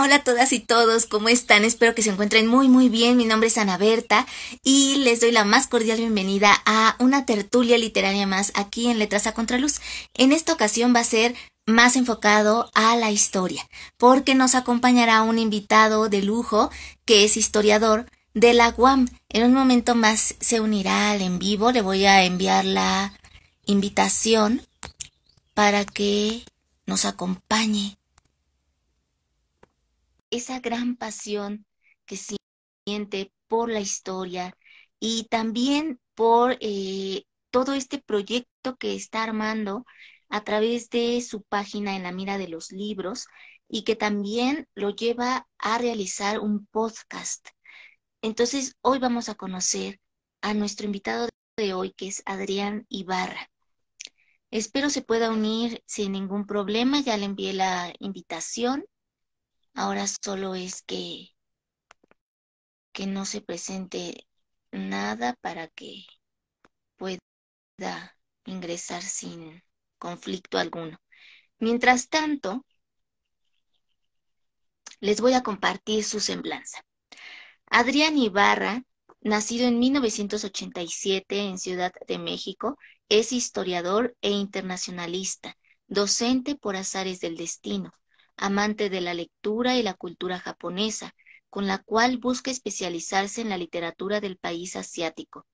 Hola a todas y todos, ¿cómo están? Espero que se encuentren muy bien. Mi nombre es Ana Berta y les doy la más cordial bienvenida a una tertulia literaria más aquí en Letras a Contraluz. En esta ocasión va a ser más enfocado a la historia, porque nos acompañará un invitado de lujo que es historiador de la UAM. En un momento más se unirá al en vivo, le voy a enviar la invitación para que nos acompañe. Esa gran pasión que siente por la historia y también por todo este proyecto que está armando a través de su página En la Mira de los Libros y que también lo lleva a realizar un podcast. Entonces, hoy vamos a conocer a nuestro invitado de hoy, que es Adrián Ibarra. Espero se pueda unir sin ningún problema, ya le envié la invitación. Ahora solo es que no se presente nada para que pueda ingresar sin conflicto alguno. Mientras tanto, les voy a compartir su semblanza. Adrián Ibarra, nacido en 1987 en Ciudad de México, es historiador e internacionalista, docente por azares del destino, amante de la lectura y la cultura japonesa, con la cual busca especializarse en la literatura del país asiático.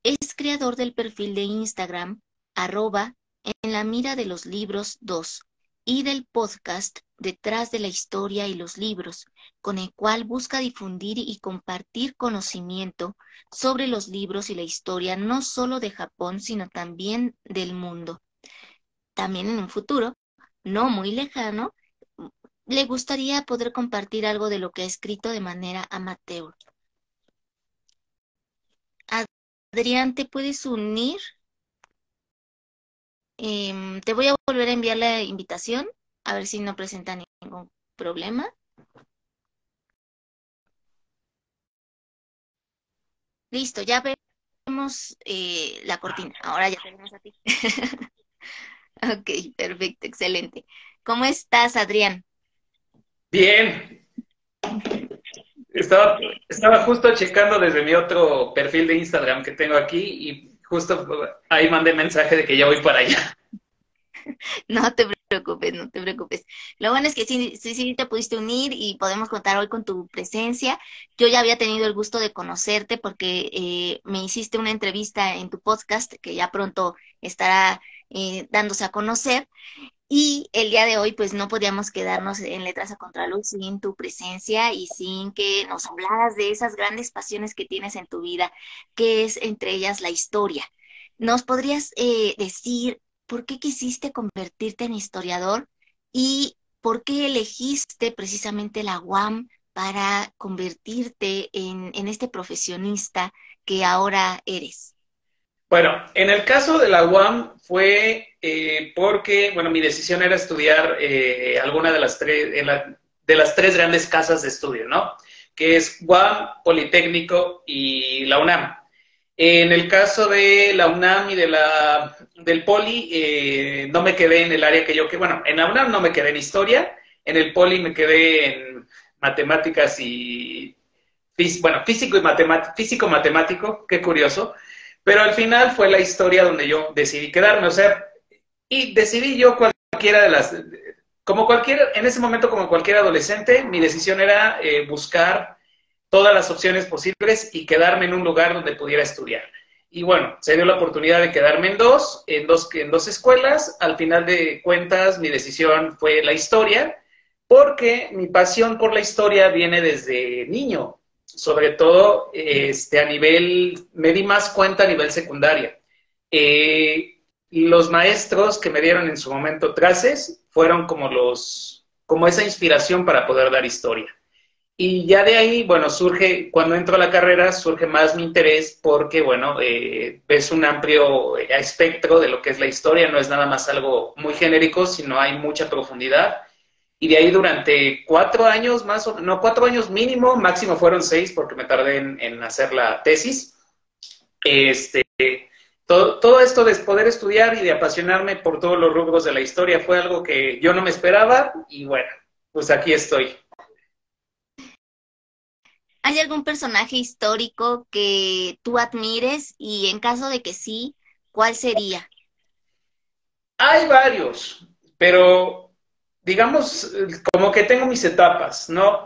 Es creador del perfil de Instagram, @en la mira de los libros 2, y del podcast Detrás de la historia y los libros, con el cual busca difundir y compartir conocimiento sobre los libros y la historia no solo de Japón, sino también del mundo. También en un futuro, no muy lejano, le gustaría poder compartir algo de lo que ha escrito de manera amateur. Adrián, ¿te puedes unir? Te voy a volver a enviar la invitación, a ver si no presenta ningún problema. Listo, ya vemos la cortina. Ahora ya tenemos a ti. Ok, perfecto, excelente. ¿Cómo estás, Adrián? Bien, estaba, estaba justo checando desde mi otro perfil de Instagram que tengo aquí y justo ahí mandé mensaje de que ya voy para allá. No te preocupes, no te preocupes. Lo bueno es que sí te pudiste unir y podemos contar hoy con tu presencia. Yo ya había tenido el gusto de conocerte porque me hiciste una entrevista en tu podcast que ya pronto estará dándose a conocer. Y el día de hoy, pues no podíamos quedarnos en Letras a Contraluz sin tu presencia y sin que nos hablaras de esas grandes pasiones que tienes en tu vida, que es entre ellas la historia. ¿Nos podrías decir por qué quisiste convertirte en historiador y por qué elegiste precisamente la UAM para convertirte en este profesionista que ahora eres? Bueno, en el caso de la UAM fue porque, bueno, mi decisión era estudiar alguna de las de las tres grandes casas de estudio, ¿no? Que es UAM, Politécnico y la UNAM. En el caso de la UNAM y del Poli, no me quedé en el área bueno, en la UNAM no me quedé en historia, en el Poli me quedé en matemáticas y, bueno, físico matemático, qué curioso, pero al final fue la historia donde yo decidí quedarme, o sea, y decidí yo cualquiera de las, como cualquier, en ese momento como cualquier adolescente, mi decisión era buscar todas las opciones posibles y quedarme en un lugar donde pudiera estudiar. Y bueno, se dio la oportunidad de quedarme en dos escuelas. Al final de cuentas, mi decisión fue la historia, porque mi pasión por la historia viene desde niño, sobre todo a nivel, me di más cuenta a nivel secundaria. Los maestros que me dieron en su momento clases fueron como esa inspiración para poder dar historia. Y ya de ahí, bueno, cuando entro a la carrera, surge más mi interés porque, bueno, ves un amplio espectro de lo que es la historia, no es nada más algo muy genérico, sino hay mucha profundidad. Y de ahí durante 4 años más, no, 4 años mínimo, máximo fueron 6 porque me tardé en hacer la tesis. Este, todo esto de poder estudiar y de apasionarme por todos los rubros de la historia fue algo que yo no me esperaba y bueno, pues aquí estoy. ¿Hay algún personaje histórico que tú admires y en caso de que sí, cuál sería? Hay varios, pero digamos, como que tengo mis etapas, ¿no?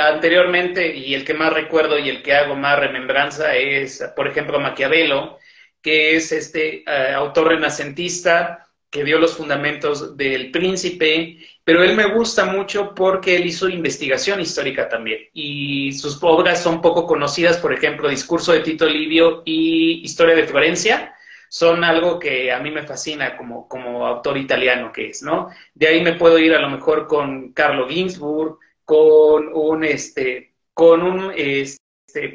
Anteriormente, y el que más recuerdo y el que hago más remembranza es, por ejemplo, Maquiavelo, que es este autor renacentista que dio los fundamentos del Príncipe, pero él me gusta mucho porque él hizo investigación histórica también, y sus obras son poco conocidas, por ejemplo, Discurso de Tito Livio y Historia de Florencia, son algo que a mí me fascina como autor italiano que es, ¿no? De ahí me puedo ir a lo mejor con Carlo Ginzburg, con un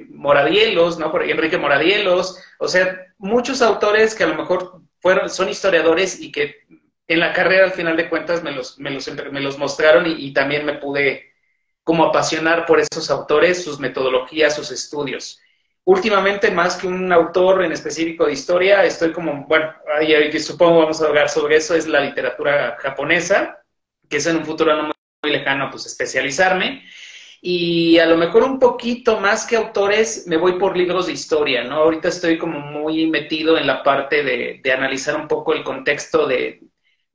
Moradielos, ¿no? Por Enrique Moradielos, o sea, muchos autores que a lo mejor son historiadores y que en la carrera al final de cuentas me los mostraron y también me pude como apasionar por esos autores, sus metodologías, sus estudios. Últimamente, más que un autor en específico de historia, estoy como, bueno, ahí supongo vamos a hablar sobre eso, es la literatura japonesa, que es en un futuro no muy lejano, pues especializarme. Y a lo mejor un poquito más que autores, me voy por libros de historia, ¿no? Ahorita estoy como muy metido en la parte de analizar un poco el contexto de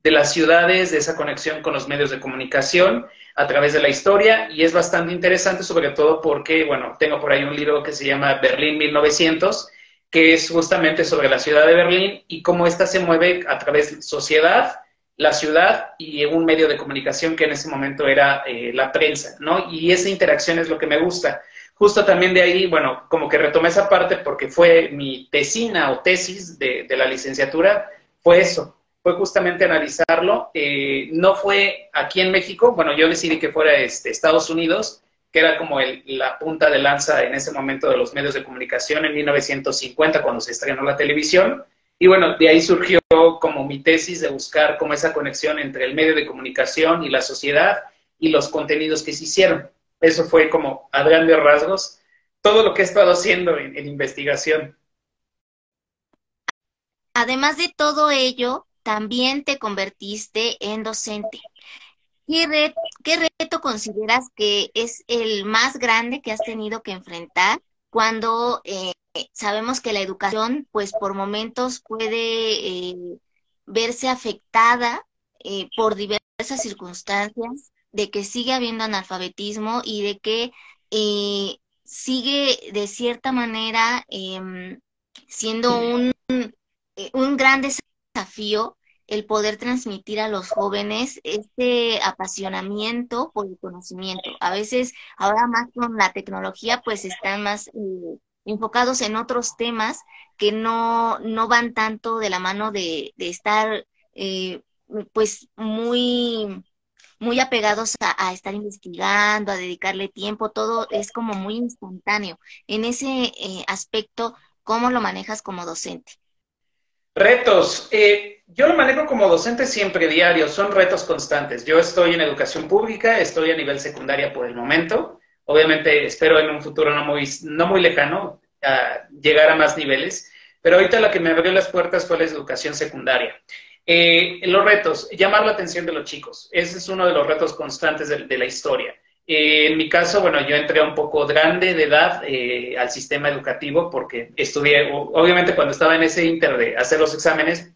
las ciudades, de esa conexión con los medios de comunicación a través de la historia, y es bastante interesante, sobre todo porque, bueno, tengo por ahí un libro que se llama Berlín 1900, que es justamente sobre la ciudad de Berlín y cómo ésta se mueve a través de sociedad, la ciudad y un medio de comunicación que en ese momento era la prensa, ¿no? Y esa interacción es lo que me gusta. Justo también de ahí, bueno, como que retomé esa parte porque fue mi tesina o tesis de la licenciatura, fue eso, fue justamente analizarlo. No fue aquí en México, bueno, yo decidí que fuera Estados Unidos, que era como la punta de lanza en ese momento de los medios de comunicación en 1950, cuando se estrenó la televisión. Y bueno, de ahí surgió como mi tesis de buscar como esa conexión entre el medio de comunicación y la sociedad y los contenidos que se hicieron. Eso fue como a grandes rasgos todo lo que he estado haciendo en investigación. Además de todo ello, también te convertiste en docente. ¿Qué reto consideras que es el más grande que has tenido que enfrentar cuando sabemos que la educación, pues por momentos puede verse afectada por diversas circunstancias, de que sigue habiendo analfabetismo y de que sigue de cierta manera siendo un gran desafío el poder transmitir a los jóvenes este apasionamiento por el conocimiento? A veces, ahora más con la tecnología, pues están más enfocados en otros temas que no van tanto de la mano de estar eh, pues muy apegados a estar investigando, a dedicarle tiempo, todo es como muy instantáneo. En ese aspecto, ¿cómo lo manejas como docente? Retos. Yo lo manejo como docente siempre diario, son retos constantes. Yo estoy en educación pública, estoy a nivel secundaria por el momento. Obviamente espero en un futuro no muy lejano llegar a más niveles, pero ahorita la que me abrió las puertas fue la educación secundaria. Los retos, llamar la atención de los chicos. Ese es uno de los retos constantes de la historia. En mi caso, bueno, yo entré un poco grande de edad al sistema educativo porque estudié, obviamente cuando estaba en ese inter de hacer los exámenes,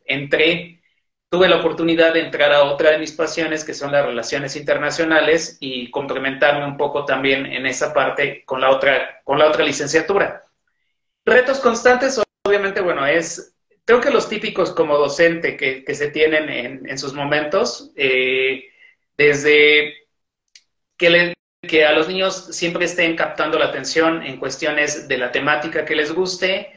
tuve la oportunidad de entrar a otra de mis pasiones, que son las relaciones internacionales, y complementarme un poco también en esa parte con la otra licenciatura. Retos constantes, obviamente, bueno, creo que los típicos como docente que se tienen en sus momentos, desde que a los niños siempre estén captando la atención en cuestiones de la temática que les guste,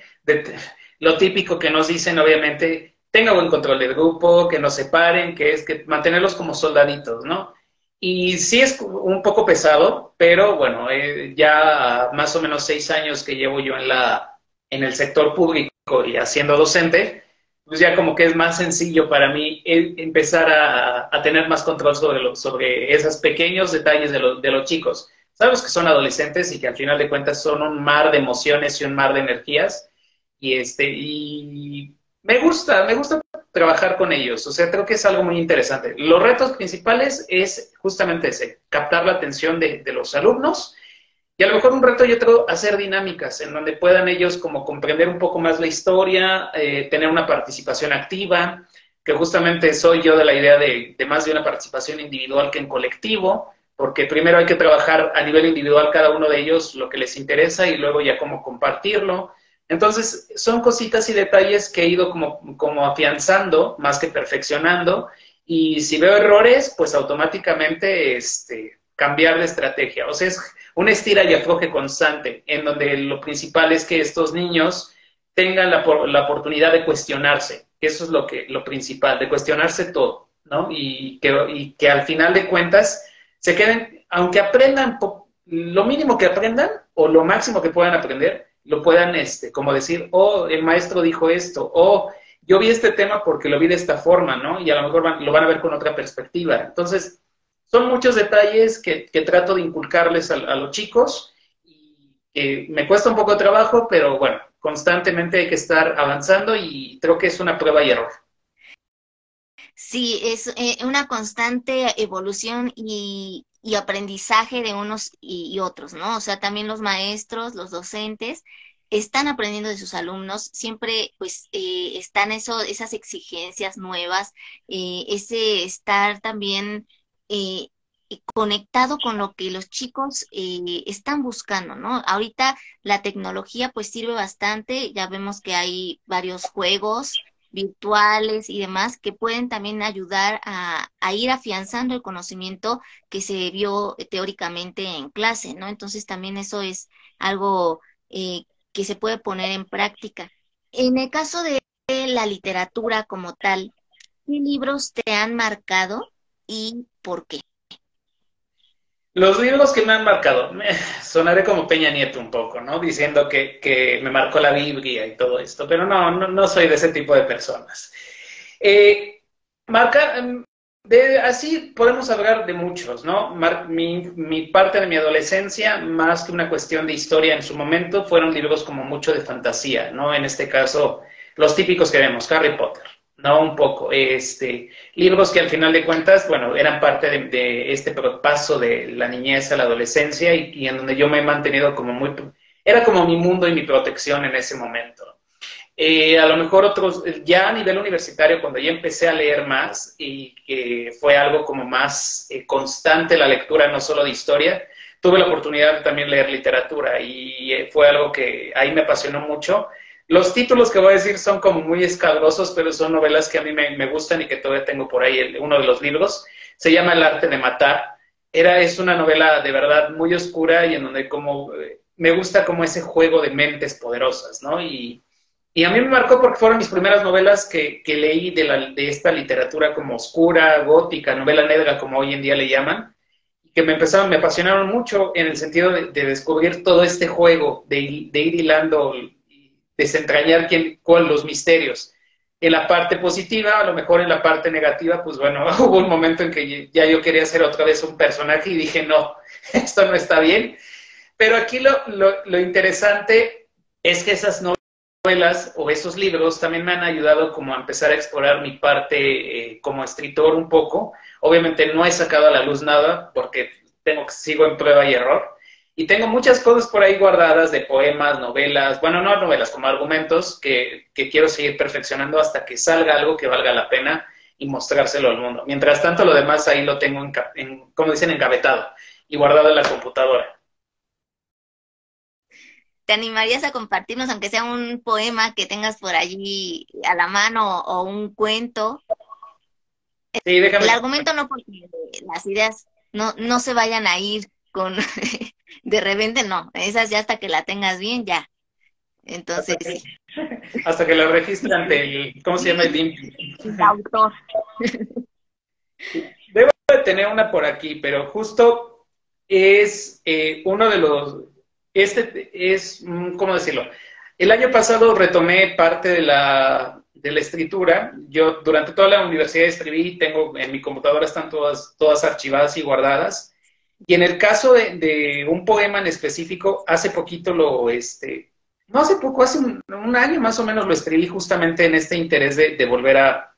lo típico que nos dicen, obviamente, tenga buen control del grupo, que no se paren, que es que mantenerlos como soldaditos, ¿no? Y sí es un poco pesado, pero bueno, ya más o menos 6 años que llevo yo en el sector público y haciendo docente, pues ya como que es más sencillo para mí empezar a tener más control sobre esos pequeños detalles de los chicos. Sabes que son adolescentes y que al final de cuentas son un mar de emociones y un mar de energías. Y me gusta trabajar con ellos. O sea, creo que es algo muy interesante. Los retos principales es justamente ese, captar la atención de los alumnos. Y a lo mejor un reto yo creo hacer dinámicas en donde puedan ellos como comprender un poco más la historia, tener una participación activa, que justamente soy yo de la idea de más de una participación individual que en colectivo, porque primero hay que trabajar a nivel individual cada uno de ellos lo que les interesa y luego ya como compartirlo. Entonces, son cositas y detalles que he ido como afianzando más que perfeccionando, y si veo errores, pues automáticamente cambiar de estrategia. O sea, es una estira y afloje constante, en donde lo principal es que estos niños tengan la oportunidad de cuestionarse, que eso es lo principal, de cuestionarse todo, ¿no? Y que al final de cuentas se queden, aunque aprendan lo mínimo que aprendan o lo máximo que puedan aprender, lo puedan, como decir, oh, el maestro dijo esto, o yo vi este tema porque lo vi de esta forma, ¿no? Y a lo mejor lo van a ver con otra perspectiva. Entonces, son muchos detalles que trato de inculcarles a los chicos, y que me cuesta un poco de trabajo, pero bueno, constantemente hay que estar avanzando y creo que es una prueba y error. Sí, es una constante evolución y aprendizaje de unos y otros, ¿no? O sea, también los maestros, los docentes, están aprendiendo de sus alumnos, siempre pues están esas exigencias nuevas, ese estar también eh, conectado con lo que los chicos están buscando, ¿no? Ahorita la tecnología pues sirve bastante, ya vemos que hay varios juegos virtuales y demás que pueden también ayudar a ir afianzando el conocimiento que se vio teóricamente en clase, ¿no? Entonces también eso es algo que se puede poner en práctica. En el caso de la literatura como tal, ¿qué libros te han marcado y por qué? Los libros que me han marcado, sonaré como Peña Nieto un poco, ¿no? Diciendo que me marcó la Biblia y todo esto, pero no soy de ese tipo de personas. Eh, marca, así podemos hablar de muchos, ¿no? Mi parte de mi adolescencia, más que una cuestión de historia en su momento, fueron libros como mucho de fantasía, ¿no? En este caso, los típicos que vemos, Harry Potter, ¿no? Un poco, libros que al final de cuentas, bueno, eran parte de este paso de la niñez a la adolescencia, y en donde yo me he mantenido como era como mi mundo y mi protección en ese momento. A lo mejor otros, ya a nivel universitario, cuando ya empecé a leer más y que fue algo como más constante la lectura, no solo de historia, tuve la oportunidad de también leer literatura, y fue algo que ahí me apasionó mucho. Los títulos que voy a decir son como muy escabrosos, pero son novelas que a mí me gustan y que todavía tengo por ahí uno de los libros. Se llama El arte de matar. Es una novela de verdad muy oscura, y en donde me gusta como ese juego de mentes poderosas, ¿no? Y a mí me marcó porque fueron mis primeras novelas que leí de esta literatura como oscura, gótica, novela negra, como hoy en día le llaman, y que me apasionaron mucho en el sentido de descubrir todo este juego, de ir hilando, desentrañar los misterios. En la parte positiva, a lo mejor en la parte negativa, pues bueno, hubo un momento en que ya yo quería ser otra vez un personaje y dije, no, esto no está bien. Pero aquí lo interesante es que esas novelas o esos libros también me han ayudado como a empezar a explorar mi parte como escritor un poco. Obviamente no he sacado a la luz nada porque sigo en prueba y error. Y tengo muchas cosas por ahí guardadas de poemas, novelas, bueno, no novelas, como argumentos que quiero seguir perfeccionando hasta que salga algo que valga la pena y mostrárselo al mundo. Mientras tanto, lo demás ahí lo tengo, como dicen, engavetado y guardado en la computadora. ¿Te animarías a compartirnos, aunque sea un poema que tengas por allí a la mano o un cuento? Sí, El déjame. argumento no, porque las ideas no se vayan a ir con de repente, no, esas ya hasta que la tengas bien, ya. Hasta Entonces, que, sí, hasta que lo registre ante ¿cómo se llama? El INPI. el autor. Debo de tener una por aquí, pero justo es uno de los, ¿cómo decirlo? El año pasado retomé parte de la escritura. Yo durante toda la universidad escribí, tengo en mi computadora, están todas archivadas y guardadas. Y en el caso de un poema en específico, hace poquito no hace poco, hace un año más o menos lo escribí justamente en este interés de volver a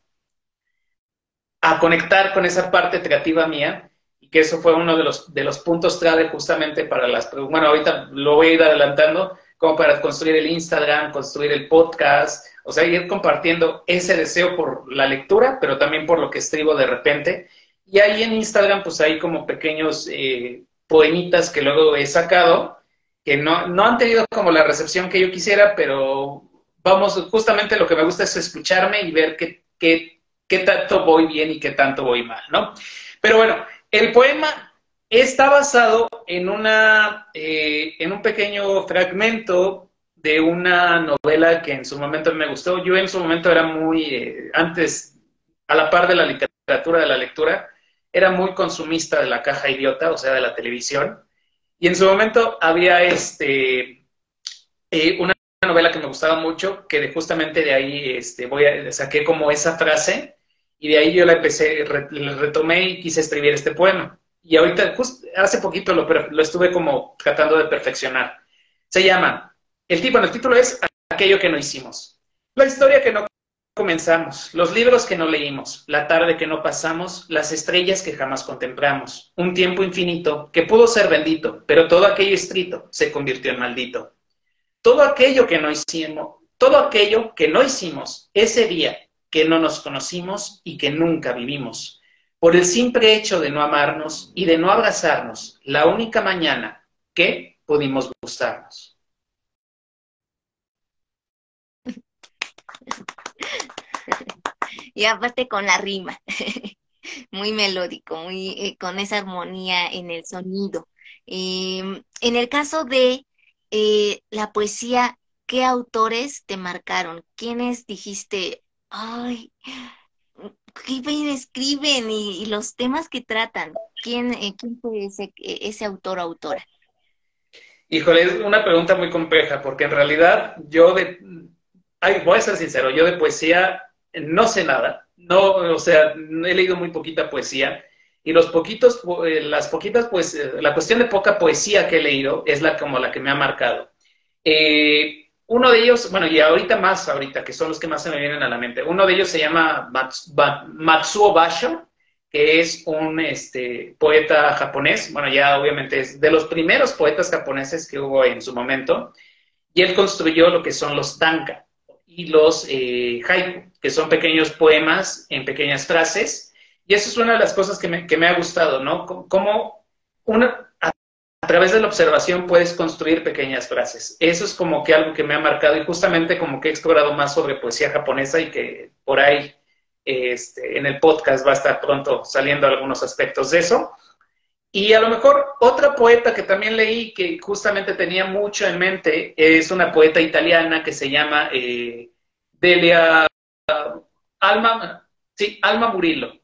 a conectar con esa parte creativa mía, y que eso fue uno de los puntos clave justamente para las, bueno, ahorita lo voy a ir adelantando, como para construir el Instagram, construir el podcast, o sea, ir compartiendo ese deseo por la lectura, pero también por lo que escribo de repente. Y ahí en Instagram, pues hay como pequeños poemitas que luego he sacado, que no han tenido como la recepción que yo quisiera, pero vamos, justamente lo que me gusta es escucharme y ver qué tanto voy bien y qué tanto voy mal, ¿no? Pero bueno, el poema está basado en un pequeño fragmento de una novela que en su momento me gustó. Yo en su momento era muy, antes, a la par de la literatura, de la lectura, era muy consumista de la caja idiota, o sea, de la televisión. Y en su momento había una novela que me gustaba mucho, que justamente de ahí saqué como esa frase, y de ahí yo la empecé, la retomé y quise escribir este poema. Y ahorita, hace poquito lo estuve como tratando de perfeccionar. Se llama, bueno, el título es Aquello que no hicimos. La historia que no comenzamos, los libros que no leímos, la tarde que no pasamos, las estrellas que jamás contemplamos, un tiempo infinito que pudo ser bendito, pero todo aquello escrito se convirtió en maldito. Todo aquello que no hicimos ese día que no nos conocimos y que nunca vivimos, por el simple hecho de no amarnos y de no abrazarnos, la única mañana que pudimos gustarnos. Y aparte con la rima, muy melódico, muy con esa armonía en el sonido. En el caso de la poesía, ¿qué autores te marcaron? ¿Quiénes dijiste, ay, qué bien escriben y los temas que tratan? ¿Quién fue ese autor o autora? Híjole, es una pregunta muy compleja, porque en realidad voy a ser sincero, yo de poesía no sé nada, no, o sea, he leído muy poquita poesía, y las poquitas, pues, la cuestión de poca poesía que he leído es como la que me ha marcado. Uno de ellos, bueno, y ahorita, que son los que más se me vienen a la mente, uno de ellos se llama Matsuo Basho, que es un poeta japonés, bueno, ya obviamente es de los primeros poetas japoneses que hubo en su momento, y él construyó lo que son los tanka y los haiku, que son pequeños poemas en pequeñas frases, y eso es una de las cosas que me ha gustado, ¿no? Cómo a través de la observación puedes construir pequeñas frases. Eso es como que algo que me ha marcado, y justamente como que he explorado más sobre poesía japonesa, y que por ahí en el podcast va a estar pronto saliendo algunos aspectos de eso. Y a lo mejor otra poeta que también leí, que justamente tenía mucho en mente, es una poeta italiana que se llama Delia Alma, sí, Alma Murillo,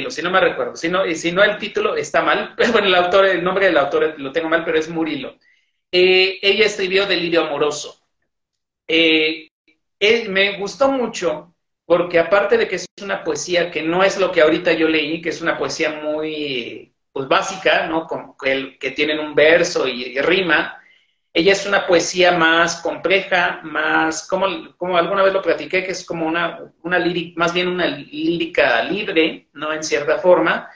si no me recuerdo, si no el título está mal, bueno, el nombre del autor lo tengo mal, pero es Murillo. Ella escribió Delirio Amoroso. Me gustó mucho porque, aparte de que es una poesía que no es lo que ahorita yo leí, que es una poesía muy, pues, básica, ¿no? Como que tienen un verso y rima. Ella es una poesía más compleja, más, como alguna vez lo platiqué, que es como más bien una lírica libre, ¿no? En cierta forma,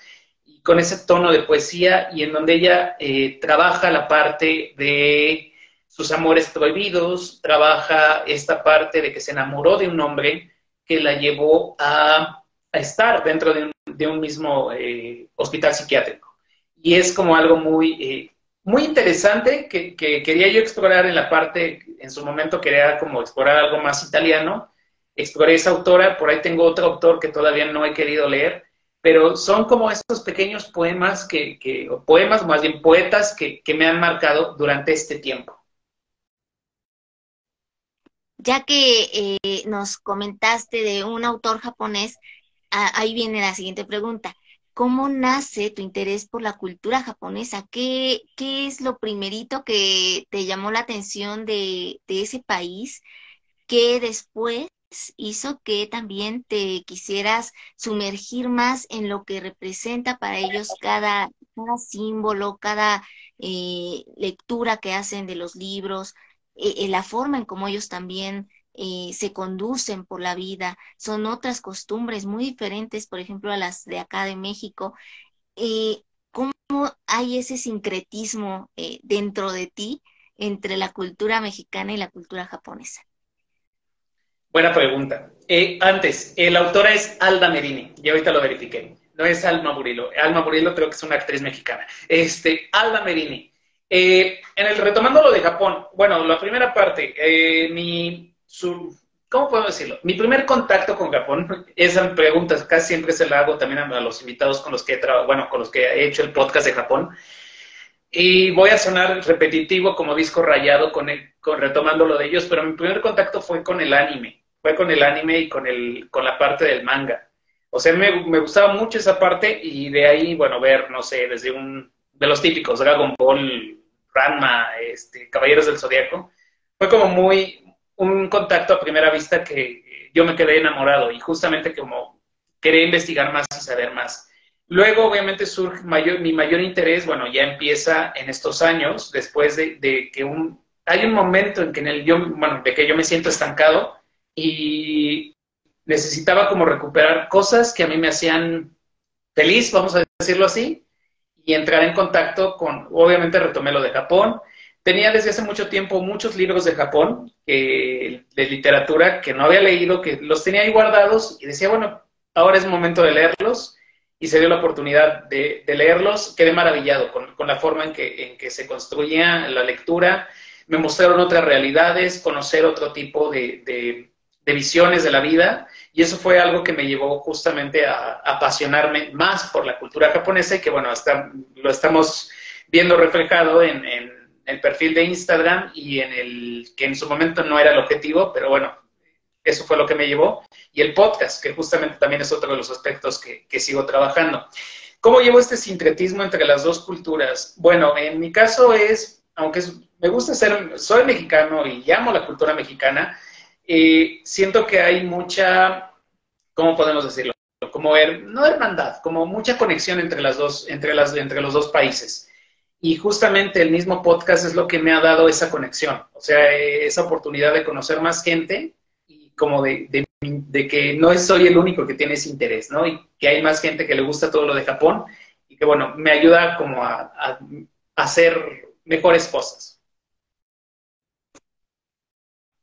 y con ese tono de poesía, y en donde ella trabaja la parte de sus amores prohibidos, trabaja esta parte de que se enamoró de un hombre que la llevó a estar dentro de un mismo hospital psiquiátrico. Y es como algo muy interesante que quería yo explorar en la parte, en su momento quería como explorar algo más italiano. Exploré esa autora, por ahí tengo otro autor que todavía no he querido leer, pero son como estos pequeños poemas o poemas, más bien poetas, que me han marcado durante este tiempo. Ya que nos comentaste de un autor japonés, ahí viene la siguiente pregunta. ¿Cómo nace tu interés por la cultura japonesa? ¿Qué es lo primerito que te llamó la atención de ese país que después hizo que también te quisieras sumergir más en lo que representa para ellos cada símbolo, cada lectura que hacen de los libros, la forma en cómo ellos también se conducen por la vida, son otras costumbres muy diferentes, por ejemplo, a las de acá de México. ¿Cómo hay ese sincretismo dentro de ti entre la cultura mexicana y la cultura japonesa? Buena pregunta. Antes, la autora es Alda Merini, y ahorita lo verifiqué. No es Alma Murillo. Alma Murillo creo que es una actriz mexicana. Alda Merini. Retomando lo de Japón, bueno, la primera parte, ¿cómo puedo decirlo? Mi primer contacto con Japón, esa pregunta casi siempre se la hago también a los invitados con los que con los que he hecho el podcast de Japón. Y voy a sonar repetitivo como disco rayado retomando lo de ellos, pero mi primer contacto fue con el anime. Fue con el anime y con la parte del manga. O sea, me gustaba mucho esa parte y de ahí, bueno, ver, no sé, de los típicos, Dragon Ball, Ranma, Caballeros del Zodiaco. Fue como un contacto a primera vista que yo me quedé enamorado y justamente como quería investigar más y saber más. Luego, obviamente, surge mi mayor interés, bueno, ya empieza en estos años, después de que hay un momento en que de que yo me siento estancado y necesitaba como recuperar cosas que a mí me hacían feliz, vamos a decirlo así, y entrar en contacto obviamente retomé lo de Japón. Tenía desde hace mucho tiempo muchos libros de Japón, de literatura, que no había leído, que los tenía ahí guardados y decía, bueno, ahora es momento de leerlos. Y se dio la oportunidad de leerlos. Quedé maravillado con la forma en que se construía la lectura. Me mostraron otras realidades, conocer otro tipo de visiones de la vida. Y eso fue algo que me llevó justamente a apasionarme más por la cultura japonesa y que, bueno, hasta lo estamos viendo reflejado en el perfil de Instagram y que en su momento no era el objetivo, pero bueno, eso fue lo que me llevó. Y el podcast, que justamente también es otro de los aspectos que sigo trabajando. ¿Cómo llevo este sincretismo entre las dos culturas? Bueno, en mi caso aunque me gusta soy mexicano y llamo la cultura mexicana, siento que hay mucha, ¿cómo podemos decirlo? Como no hermandad, como mucha conexión entre los dos países. Y justamente el mismo podcast es lo que me ha dado esa conexión, o sea, esa oportunidad de conocer más gente como de que no soy el único que tiene ese interés, ¿no? Y que hay más gente que le gusta todo lo de Japón y que, bueno, me ayuda como a hacer mejores cosas.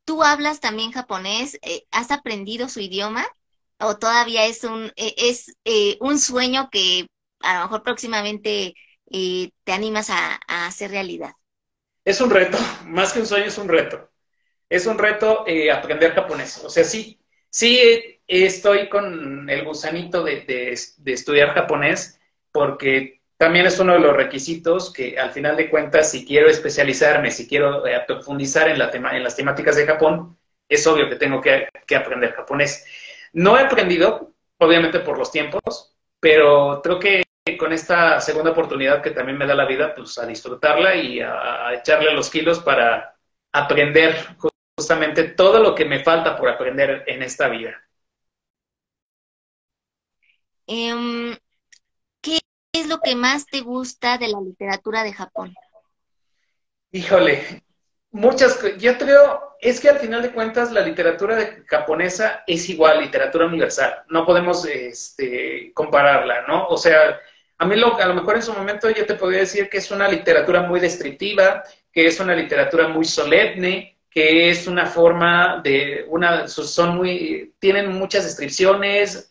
¿Tú hablas también japonés? ¿Has aprendido su idioma? ¿O todavía es un sueño que a lo mejor próximamente te animas a hacer realidad? Es un reto, más que un sueño, es un reto. Es un reto aprender japonés. O sea, sí estoy con el gusanito de estudiar japonés porque también es uno de los requisitos que al final de cuentas, si quiero especializarme, si quiero profundizar en las temáticas de Japón, es obvio que tengo que aprender japonés. No he aprendido, obviamente por los tiempos, pero creo que con esta segunda oportunidad que también me da la vida, pues a disfrutarla y a echarle los kilos para aprender justamente todo lo que me falta por aprender en esta vida. Em, ¿Qué es lo que más te gusta de la literatura de Japón? Híjole, yo creo, es que al final de cuentas la literatura japonesa es igual, literatura universal, no podemos compararla, ¿no? O sea, a lo mejor en su momento yo te podría decir que es una literatura muy descriptiva, que es una literatura muy solemne, que es una forma tienen muchas descripciones,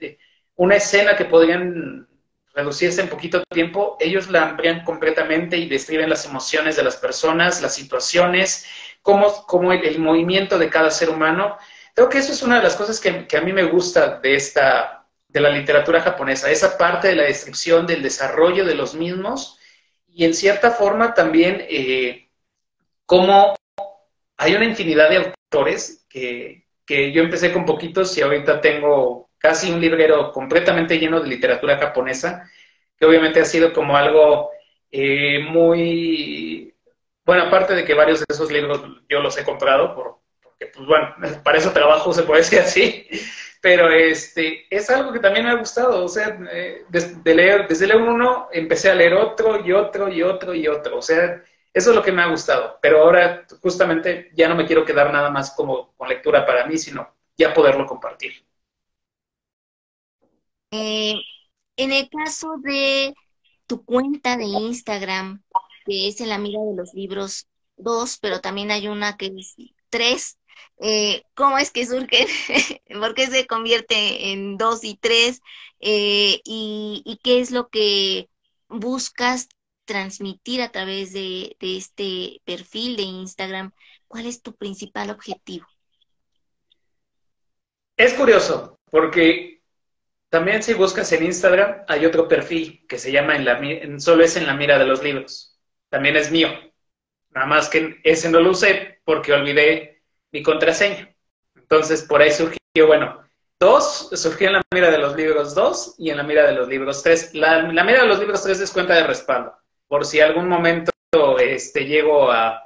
una escena que podrían reducirse en poquito tiempo, ellos la amplían completamente y describen las emociones de las personas, las situaciones, cómo el movimiento de cada ser humano. Creo que eso es una de las cosas que a mí me gusta de la literatura japonesa, esa parte de la descripción del desarrollo de los mismos y en cierta forma también cómo hay una infinidad de autores que yo empecé con poquitos y ahorita tengo casi un librero completamente lleno de literatura japonesa, que obviamente ha sido como algo muy... Bueno, aparte de que varios de esos libros yo los he comprado, porque, pues bueno, para eso trabajo, se puede decir así, pero es algo que también me ha gustado, o sea, desde leer uno, empecé a leer otro y otro y otro y otro, o sea, Eso es lo que me ha gustado, pero ahora justamente ya no me quiero quedar nada más como con lectura para mí, sino ya poderlo compartir. Eh, en el caso de tu cuenta de Instagram, que es en la mira de los libros 2, pero también hay una que es 3. ¿Cómo es que surge? ¿Por qué se convierte en 2 y 3? ¿Y qué es lo que buscas transmitir a través de este perfil de Instagram? ¿Cuál es tu principal objetivo? Es curioso, porque también si buscas en Instagram hay otro perfil que se llama solo es en la mira de los libros. También es mío. Nada más que ese no lo usé porque olvidé mi contraseña. Entonces por ahí surgió, bueno, surgió en la mira de los libros 2 y en la mira de los libros 3. La mira de los libros 3 es cuenta de respaldo. Por si algún momento llego a...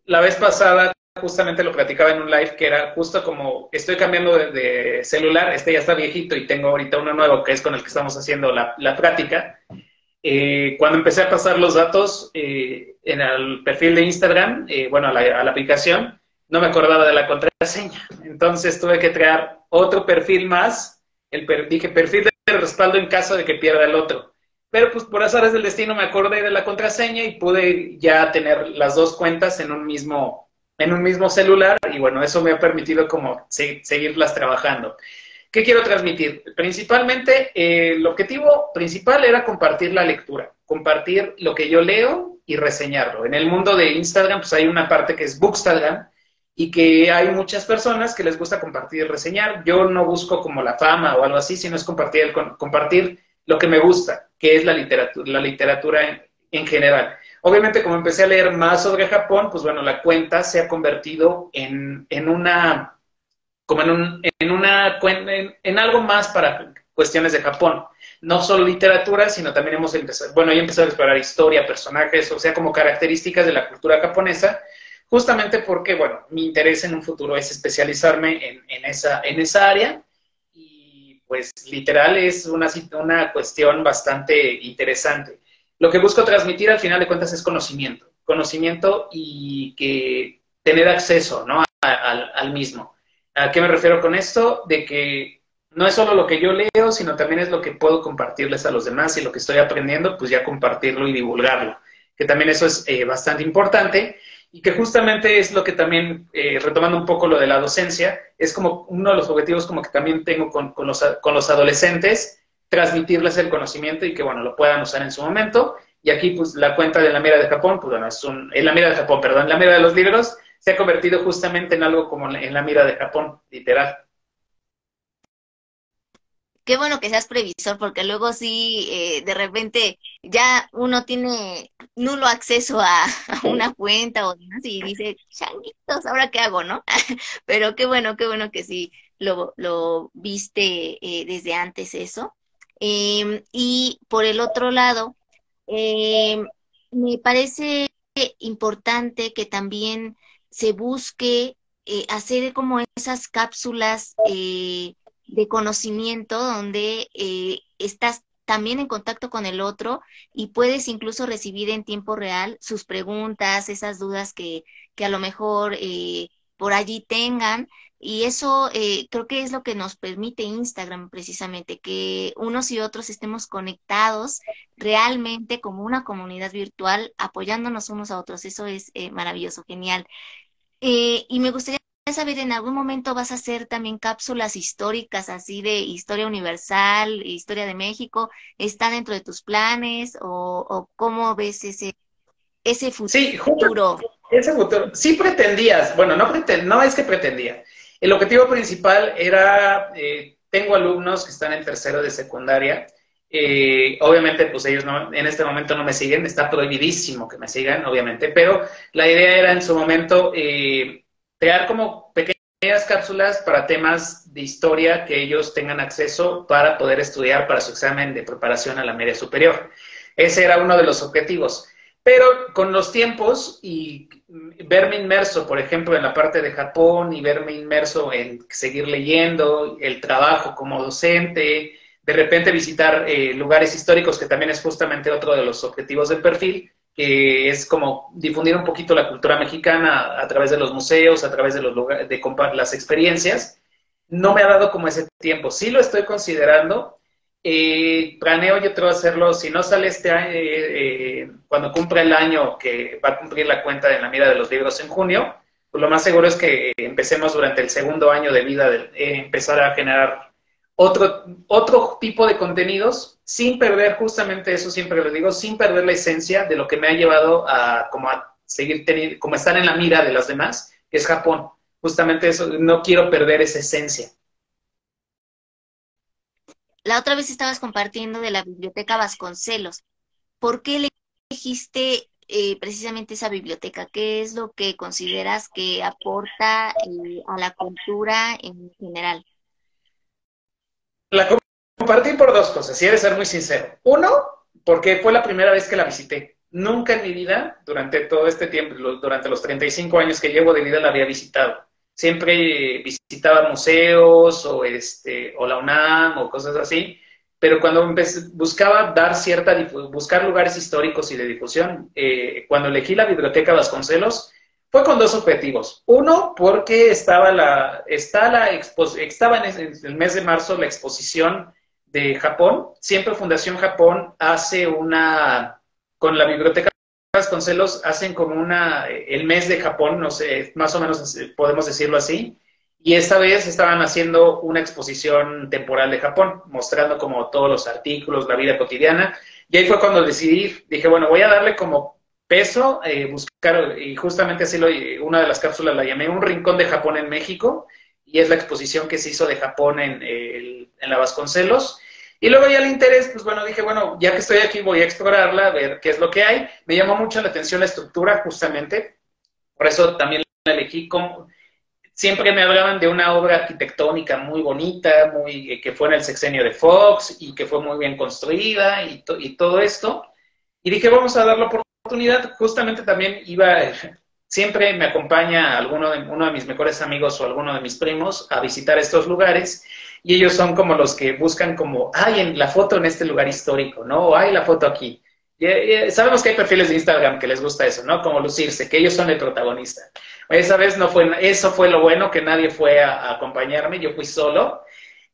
La vez pasada justamente lo platicaba en un live que era justo como estoy cambiando de celular, este ya está viejito y tengo ahorita uno nuevo que es con el que estamos haciendo la práctica. Cuando empecé a pasar los datos en el perfil de Instagram, bueno, a la aplicación, no me acordaba de la contraseña. Entonces tuve que crear otro perfil más. Dije perfil de respaldo en caso de que pierda el otro. Pero pues por azares del destino me acordé de la contraseña y pude ya tener las dos cuentas en un mismo celular. Y bueno, eso me ha permitido como seguirlas trabajando. ¿Qué quiero transmitir? Principalmente, el objetivo principal era compartir la lectura, compartir lo que yo leo y reseñarlo. En el mundo de Instagram, pues hay una parte que es Bookstagram y que hay muchas personas que les gusta compartir y reseñar. Yo no busco como la fama o algo así, sino es compartir lo que me gusta, que es la literatura en general. Obviamente, como empecé a leer más sobre Japón, pues bueno, la cuenta se ha convertido en una como en algo más para cuestiones de Japón. No solo literatura, sino también hemos empezado, bueno, yo he empezado a explorar historia, personajes, o sea, como características de la cultura japonesa, justamente porque, bueno, mi interés en un futuro es especializarme en esa área y pues literal es una cuestión bastante interesante. Lo que busco transmitir al final de cuentas es conocimiento y que tener acceso, ¿no? al mismo. ¿A qué me refiero con esto? De que no es solo lo que yo leo, sino también es lo que puedo compartirles a los demás y lo que estoy aprendiendo, pues ya compartirlo y divulgarlo. Que también eso es bastante importante y que justamente es lo que también, retomando un poco lo de la docencia, es como uno de los objetivos como que también tengo con los adolescentes, transmitirles el conocimiento y que, bueno, lo puedan usar en su momento. Y aquí, pues, la cuenta de la mira de Japón, pues, bueno, en la mira de Japón, perdón, la mira de los libros, se ha convertido justamente en algo como en la mira de Japón, literal. Qué bueno que seas previsor, porque luego sí, de repente ya uno tiene nulo acceso a una cuenta o demás y dice, changuitos, ¿ahora qué hago, no? Pero qué bueno que sí lo viste desde antes eso. Y por el otro lado, em, me parece importante que también se busque hacer como esas cápsulas de conocimiento donde estás también en contacto con el otro y puedes incluso recibir en tiempo real sus preguntas, esas dudas que a lo mejor por allí tengan. Y eso creo que es lo que nos permite Instagram precisamente, que unos y otros estemos conectados realmente como una comunidad virtual, apoyándonos unos a otros. Eso es maravilloso, genial. Y me gustaría saber, ¿en algún momento vas a hacer también cápsulas históricas así de historia universal, historia de México? ¿Está dentro de tus planes o cómo ves ese Sí, justo futuro? ese futuro. Sí pretendías, bueno, no es que pretendía. El objetivo principal era, tengo alumnos que están en tercero de secundaria. Obviamente, pues ellos no, en este momento no me siguen, está prohibidísimo que me sigan, obviamente, pero la idea era en su momento crear como pequeñas cápsulas para temas de historia que ellos tengan acceso para poder estudiar para su examen de preparación a la media superior. Ese era uno de los objetivos. Pero con los tiempos y verme inmerso, por ejemplo, en la parte de Japón y verme inmerso en seguir leyendo, el trabajo como docente, de repente visitar lugares históricos, que también es justamente otro de los objetivos del perfil, que es como difundir un poquito la cultura mexicana a través de los museos, a través de los lugares, de las experiencias. No me ha dado como ese tiempo. Sí lo estoy considerando. Planeo yo creo hacerlo, si no sale este año, cuando cumpla el año que va a cumplir la cuenta en la Mira de los Libros en junio, pues lo más seguro es que empecemos durante el segundo año de vida de empezar a generar otro tipo de contenidos sin perder justamente eso, siempre lo digo, sin perder la esencia de lo que me ha llevado a seguir teniendo, como estar en la mira de las demás, que es Japón. Justamente eso, no quiero perder esa esencia. La otra vez estabas compartiendo de la Biblioteca Vasconcelos. ¿Por qué elegiste precisamente esa biblioteca? ¿Qué es lo que consideras que aporta a la cultura en general? La compartí por dos cosas, y he de ser muy sincero. Uno, porque fue la primera vez que la visité. Nunca en mi vida, durante todo este tiempo, durante los 35 años que llevo de vida, la había visitado. Siempre visitaba museos o la UNAM o cosas así, pero cuando buscaba buscar lugares históricos y de difusión, cuando elegí la Biblioteca Vasconcelos, fue con dos objetivos. Uno, porque estaba en el mes de marzo la exposición de Japón. Siempre Fundación Japón hace con la Biblioteca Vasconcelos, hacen como el mes de Japón, no sé, más o menos podemos decirlo así. Y esta vez estaban haciendo una exposición temporal de Japón, mostrando como todos los artículos, la vida cotidiana. Y ahí fue cuando decidí, dije, bueno, voy a darle como peso, buscar, y justamente así una de las cápsulas la llamé Un Rincón de Japón en México, y es la exposición que se hizo de Japón en la Vasconcelos. Y luego ya el interés, pues bueno, dije, bueno, ya que estoy aquí voy a explorarla, a ver qué es lo que hay. Me llamó mucho la atención la estructura, justamente, por eso también la elegí. Siempre me hablaban de una obra arquitectónica muy bonita, que fue en el sexenio de Fox y que fue muy bien construida y todo esto. Y dije, vamos a dar la oportunidad. Justamente también siempre me acompaña uno de mis mejores amigos o alguno de mis primos a visitar estos lugares. Y ellos son como los que buscan como, ay, en la foto en este lugar histórico, ¿no? O ay, la foto aquí. Sabemos que hay perfiles de Instagram que les gusta eso, ¿no? Como lucirse, que ellos son el protagonista. Esa vez eso fue lo bueno, que nadie fue a acompañarme, yo fui solo.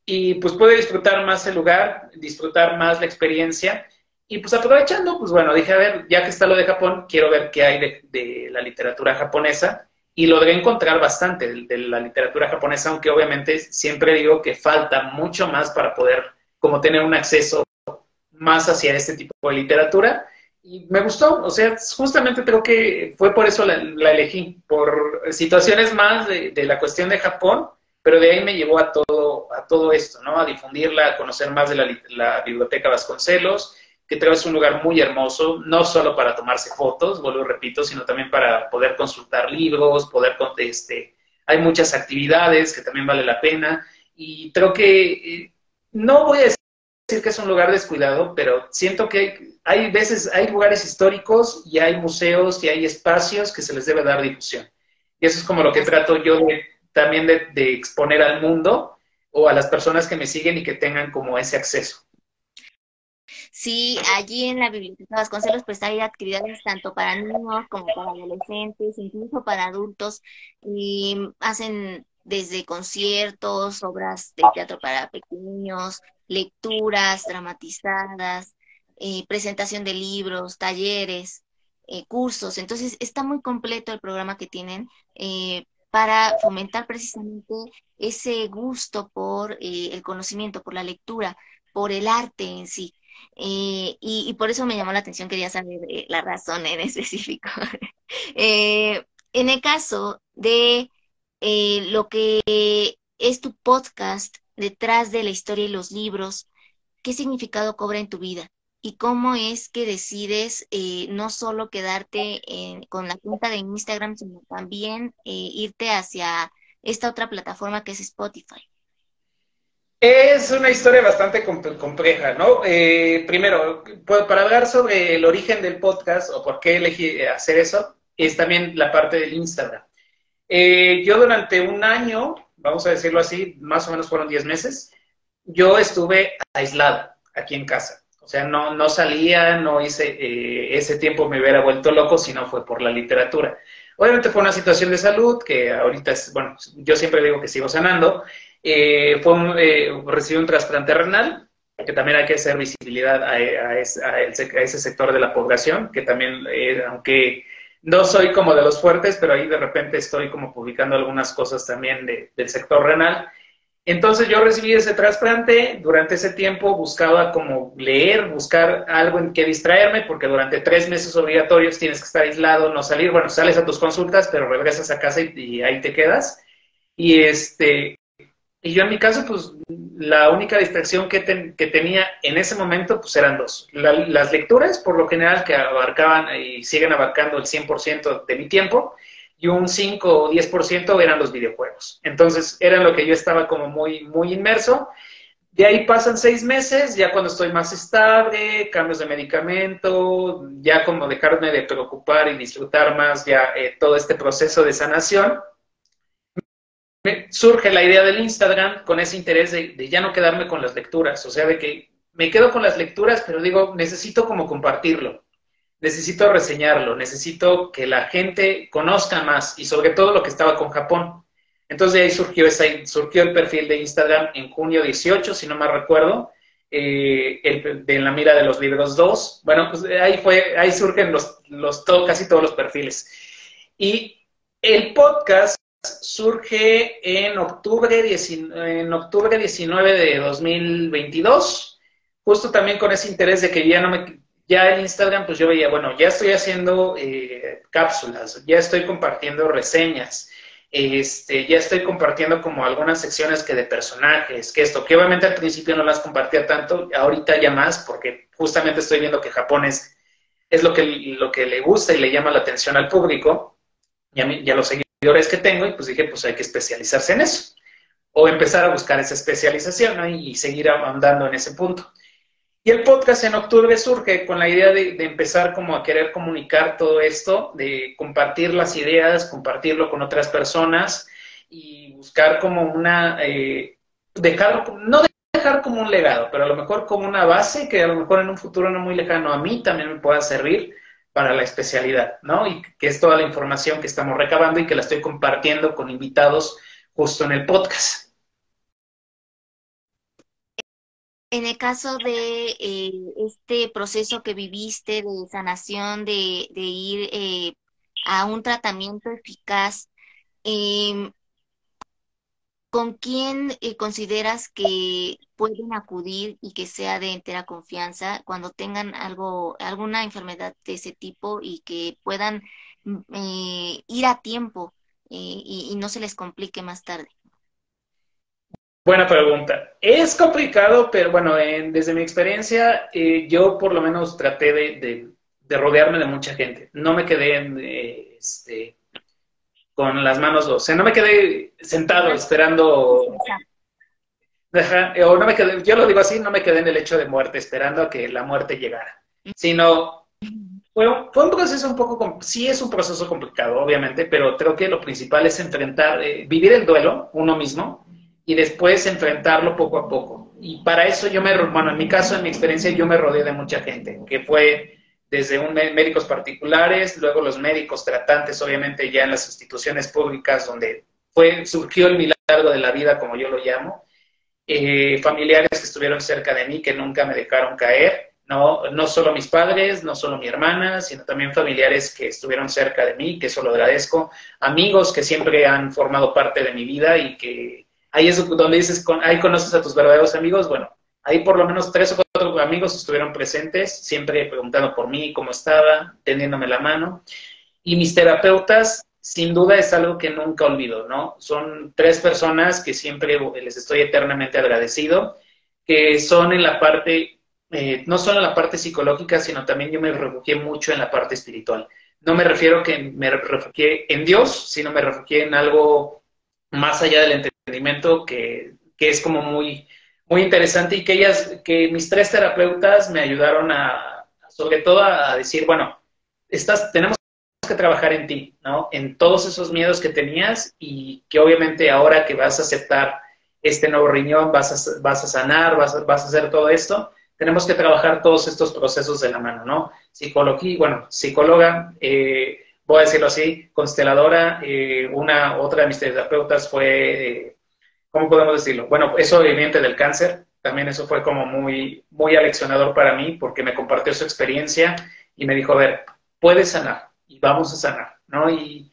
Y pues pude disfrutar más el lugar, disfrutar más la experiencia. Y pues aprovechando, pues bueno, dije, a ver, ya que está lo de Japón, quiero ver qué hay de la literatura japonesa. Y logré encontrar bastante de la literatura japonesa, aunque obviamente siempre digo que falta mucho más para poder como tener un acceso más hacia este tipo de literatura. Y me gustó, o sea, justamente creo que fue por eso la elegí, por situaciones más de la cuestión de Japón, pero de ahí me llevó a todo esto, ¿no? A difundirla, a conocer más de la Biblioteca Vasconcelos, que creo es un lugar muy hermoso, no solo para tomarse fotos, vuelvo y repito, sino también para poder consultar libros, hay muchas actividades que también vale la pena, y creo que no voy a decir que es un lugar descuidado, pero siento que hay lugares históricos y hay museos y hay espacios que se les debe dar difusión. Y eso es como lo que trato yo también de exponer al mundo o a las personas que me siguen y que tengan como ese acceso. Sí, allí en la Biblioteca Vasconcelos pues hay actividades tanto para niños como para adolescentes, incluso para adultos, y hacen desde conciertos, obras de teatro para pequeños, lecturas dramatizadas, presentación de libros, talleres, cursos. Entonces está muy completo el programa que tienen para fomentar precisamente ese gusto por el conocimiento, por la lectura, por el arte en sí. Y por eso me llamó la atención, quería saber la razón en específico. En el caso de lo que es tu podcast detrás de la historia y los libros, ¿qué significado cobra en tu vida? ¿Y cómo es que decides no solo quedarte con la cuenta de Instagram, sino también irte hacia esta otra plataforma que es Spotify? Es una historia bastante compleja, ¿no? Primero, para hablar sobre el origen del podcast o por qué elegí hacer eso, es también la parte del Instagram. Yo durante un año, vamos a decirlo así, más o menos fueron 10 meses, yo estuve aislado aquí en casa. O sea, no salía, no hice, ese tiempo me hubiera vuelto loco si no fue por la literatura. Obviamente fue una situación de salud que ahorita es, bueno, yo siempre digo que sigo sanando. Recibí un trasplante renal, que también hay que hacer visibilidad a ese sector de la población, que también, aunque no soy como de los fuertes, pero ahí de repente estoy como publicando algunas cosas también del sector renal. Entonces yo recibí ese trasplante, durante ese tiempo buscaba como leer, buscar algo en que distraerme, porque durante 3 meses obligatorios tienes que estar aislado, no salir, bueno, sales a tus consultas, pero regresas a casa y ahí te quedas. Y y yo en mi caso, pues la única distracción que tenía en ese momento, pues eran dos. Las lecturas, por lo general, que abarcaban y siguen abarcando el 100% de mi tiempo, y un 5 o 10% eran los videojuegos. Entonces, era lo que yo estaba como muy inmerso. De ahí pasan 6 meses, ya cuando estoy más estable, cambios de medicamento, ya como dejarme de preocupar y disfrutar más ya todo este proceso de sanación. Surge la idea del Instagram con ese interés de ya no quedarme con las lecturas, o sea, de que me quedo con las lecturas, pero digo, necesito como compartirlo, necesito reseñarlo, necesito que la gente conozca más y sobre todo lo que estaba con Japón. Entonces de ahí surgió el perfil de Instagram en junio 18, si no me recuerdo, de En la mira de los libros 2. Bueno, pues ahí surgen casi todos los perfiles. Y el podcast surge en octubre 19 de 2022, justo también con ese interés de que ya en Instagram pues yo veía, bueno, ya estoy haciendo cápsulas, ya estoy compartiendo reseñas, ya estoy compartiendo como algunas secciones que de personajes, que obviamente al principio no las compartía tanto, ahorita ya más, porque justamente estoy viendo que Japón es lo que le gusta y le llama la atención al público, y a los seguidores que tengo, y pues dije, pues hay que especializarse en eso, o empezar a buscar esa especialización, ¿no? Y seguir andando en ese punto. Y el podcast en octubre surge con la idea de empezar como a querer comunicar todo esto, de compartir las ideas, compartirlo con otras personas y buscar como no dejar como un legado, pero a lo mejor como una base que a lo mejor en un futuro no muy lejano a mí también me pueda servir para la especialidad, ¿no? Y que es toda la información que estamos recabando y que la estoy compartiendo con invitados justo en el podcast. En el caso de este proceso que viviste de sanación, de ir a un tratamiento eficaz, em, ¿con quién consideras que pueden acudir y que sea de entera confianza cuando tengan alguna enfermedad de ese tipo y que puedan ir a tiempo y no se les complique más tarde? Buena pregunta. Es complicado, pero bueno, desde mi experiencia, yo por lo menos traté de rodearme de mucha gente. No me quedé con las manos, o sea, no me quedé sentado esperando, o no me quedé, yo lo digo así, no me quedé en el hecho de muerte esperando a que la muerte llegara, sino fue un proceso sí es un proceso complicado, obviamente, pero creo que lo principal es vivir el duelo uno mismo y después enfrentarlo poco a poco. Y para eso bueno, en mi caso, en mi experiencia, yo me rodeé de mucha gente, que fue desde médicos particulares, luego los médicos tratantes, obviamente ya en las instituciones públicas donde surgió el milagro de la vida, como yo lo llamo, familiares que estuvieron cerca de mí, que nunca me dejaron caer, no solo mis padres, no solo mi hermana, sino también familiares que estuvieron cerca de mí, que eso lo agradezco, amigos que siempre han formado parte de mi vida y que ahí es donde dices, ahí conoces a tus verdaderos amigos. Bueno, ahí por lo menos 3 o 4 amigos estuvieron presentes, siempre preguntando por mí, cómo estaba, tendiéndome la mano. Y mis terapeutas, sin duda, es algo que nunca olvido, ¿no? Son 3 personas que siempre les estoy eternamente agradecido, que son en la parte, no solo en la parte psicológica, sino también yo me refugié mucho en la parte espiritual. No me refiero que me refugié en Dios, sino me refugié en algo más allá del entendimiento que es como muy interesante, y que mis 3 terapeutas me ayudaron sobre todo a decir, bueno, tenemos que trabajar en ti, ¿no? En todos esos miedos que tenías, y que obviamente ahora que vas a aceptar este nuevo riñón, vas a sanar, vas a hacer todo esto, tenemos que trabajar todos estos procesos de la mano, ¿no? Psicología, bueno, psicóloga, voy a decirlo así, consteladora, otra de mis terapeutas fue, ¿cómo podemos decirlo? Bueno, eso obviamente del cáncer, también eso fue como muy, muy aleccionador para mí, porque me compartió su experiencia y me dijo, a ver, puedes sanar y vamos a sanar, ¿no? Y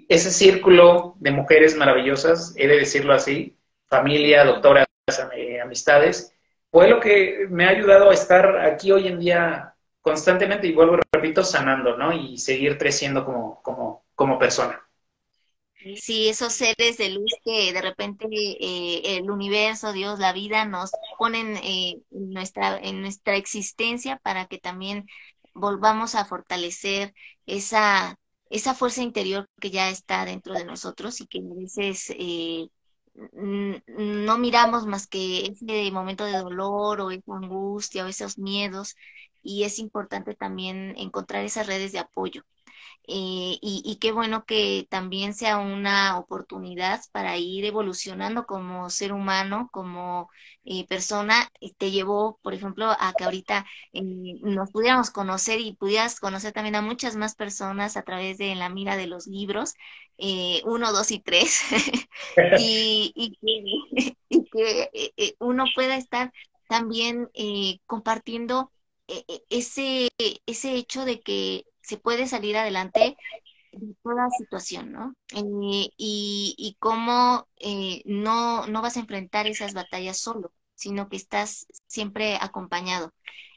ese círculo de mujeres maravillosas, he de decirlo así, familia, doctoras, amistades, fue lo que me ha ayudado a estar aquí hoy en día constantemente, y vuelvo y repito, sanando, ¿no? Y seguir creciendo como persona. Sí, esos seres de luz que de repente el universo, Dios, la vida nos ponen en nuestra existencia para que también volvamos a fortalecer esa fuerza interior que ya está dentro de nosotros y que a veces no miramos más que ese momento de dolor o esa angustia o esos miedos, y es importante también encontrar esas redes de apoyo. Y qué bueno que también sea una oportunidad para ir evolucionando como ser humano, como persona. Y te llevó, por ejemplo, a que ahorita nos pudiéramos conocer y pudieras conocer también a muchas más personas a través de la mira de los libros, uno, dos y tres, y que uno pueda estar también compartiendo ese hecho de que se puede salir adelante de toda situación, ¿no? Y cómo no vas a enfrentar esas batallas solo, sino que estás siempre acompañado.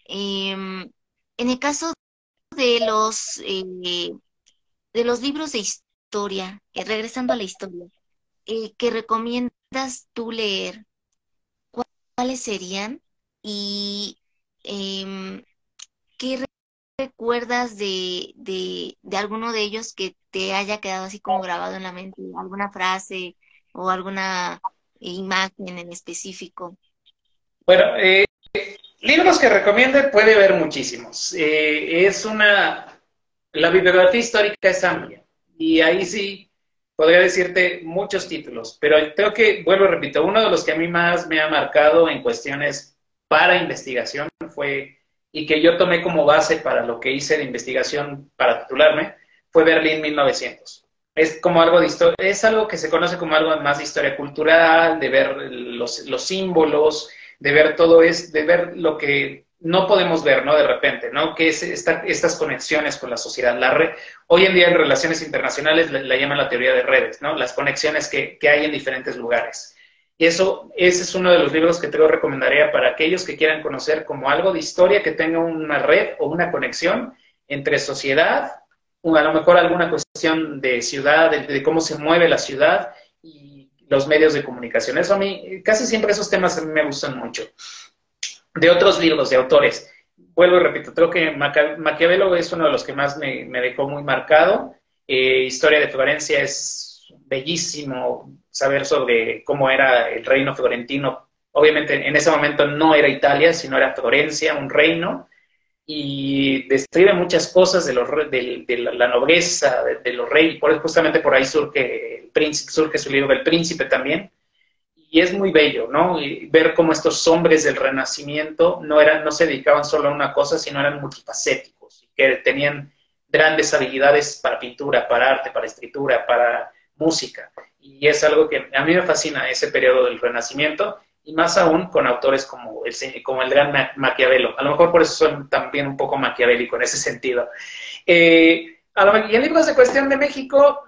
En el caso de de los libros de historia, regresando a la historia, ¿que recomiendas tú leer? ¿Cuáles serían? Y em, ¿qué recuerdas de alguno de ellos que te haya quedado así como grabado en la mente? ¿Alguna frase o alguna imagen en específico? Bueno, libros que recomiende puede haber muchísimos. La bibliografía histórica es amplia y ahí sí podría decirte muchos títulos, pero creo que, vuelvo y repito, uno de los que a mí más me ha marcado en cuestiones para investigación fue, y que yo tomé como base para lo que hice de investigación para titularme, fue Berlín 1900. Es como algo de historia, es algo que se conoce como algo más de historia cultural, de ver los símbolos, de ver todo es, de ver lo que no podemos ver, ¿no? De repente, ¿no? Que es estas conexiones con la sociedad. Hoy en día en relaciones internacionales la llaman la teoría de redes, ¿no? Las conexiones que hay en diferentes lugares. Y ese es uno de los libros que te lo recomendaría para aquellos que quieran conocer como algo de historia, que tenga una red o una conexión entre sociedad, a lo mejor alguna cuestión de ciudad, de cómo se mueve la ciudad y los medios de comunicación. Eso a mí, casi siempre esos temas a mí me gustan mucho. De otros libros, de autores, vuelvo y repito, creo que Maquiavelo es uno de los que más me dejó muy marcado. Historia de Florencia es bellísimo saber sobre cómo era el reino florentino. Obviamente en ese momento no era Italia, sino era Florencia, un reino, y describe muchas cosas de la nobleza, de los reyes. Justamente por ahí surge su libro El Príncipe también. Y es muy bello, ¿no? Y ver cómo estos hombres del Renacimiento no se dedicaban solo a una cosa, sino eran multifacéticos, y que tenían grandes habilidades para pintura, para arte, para escritura, para música. Y es algo que a mí me fascina, ese periodo del Renacimiento, y más aún con autores como el gran Maquiavelo. A lo mejor por eso soy también un poco maquiavélico en ese sentido. Y en libros de cuestión de México,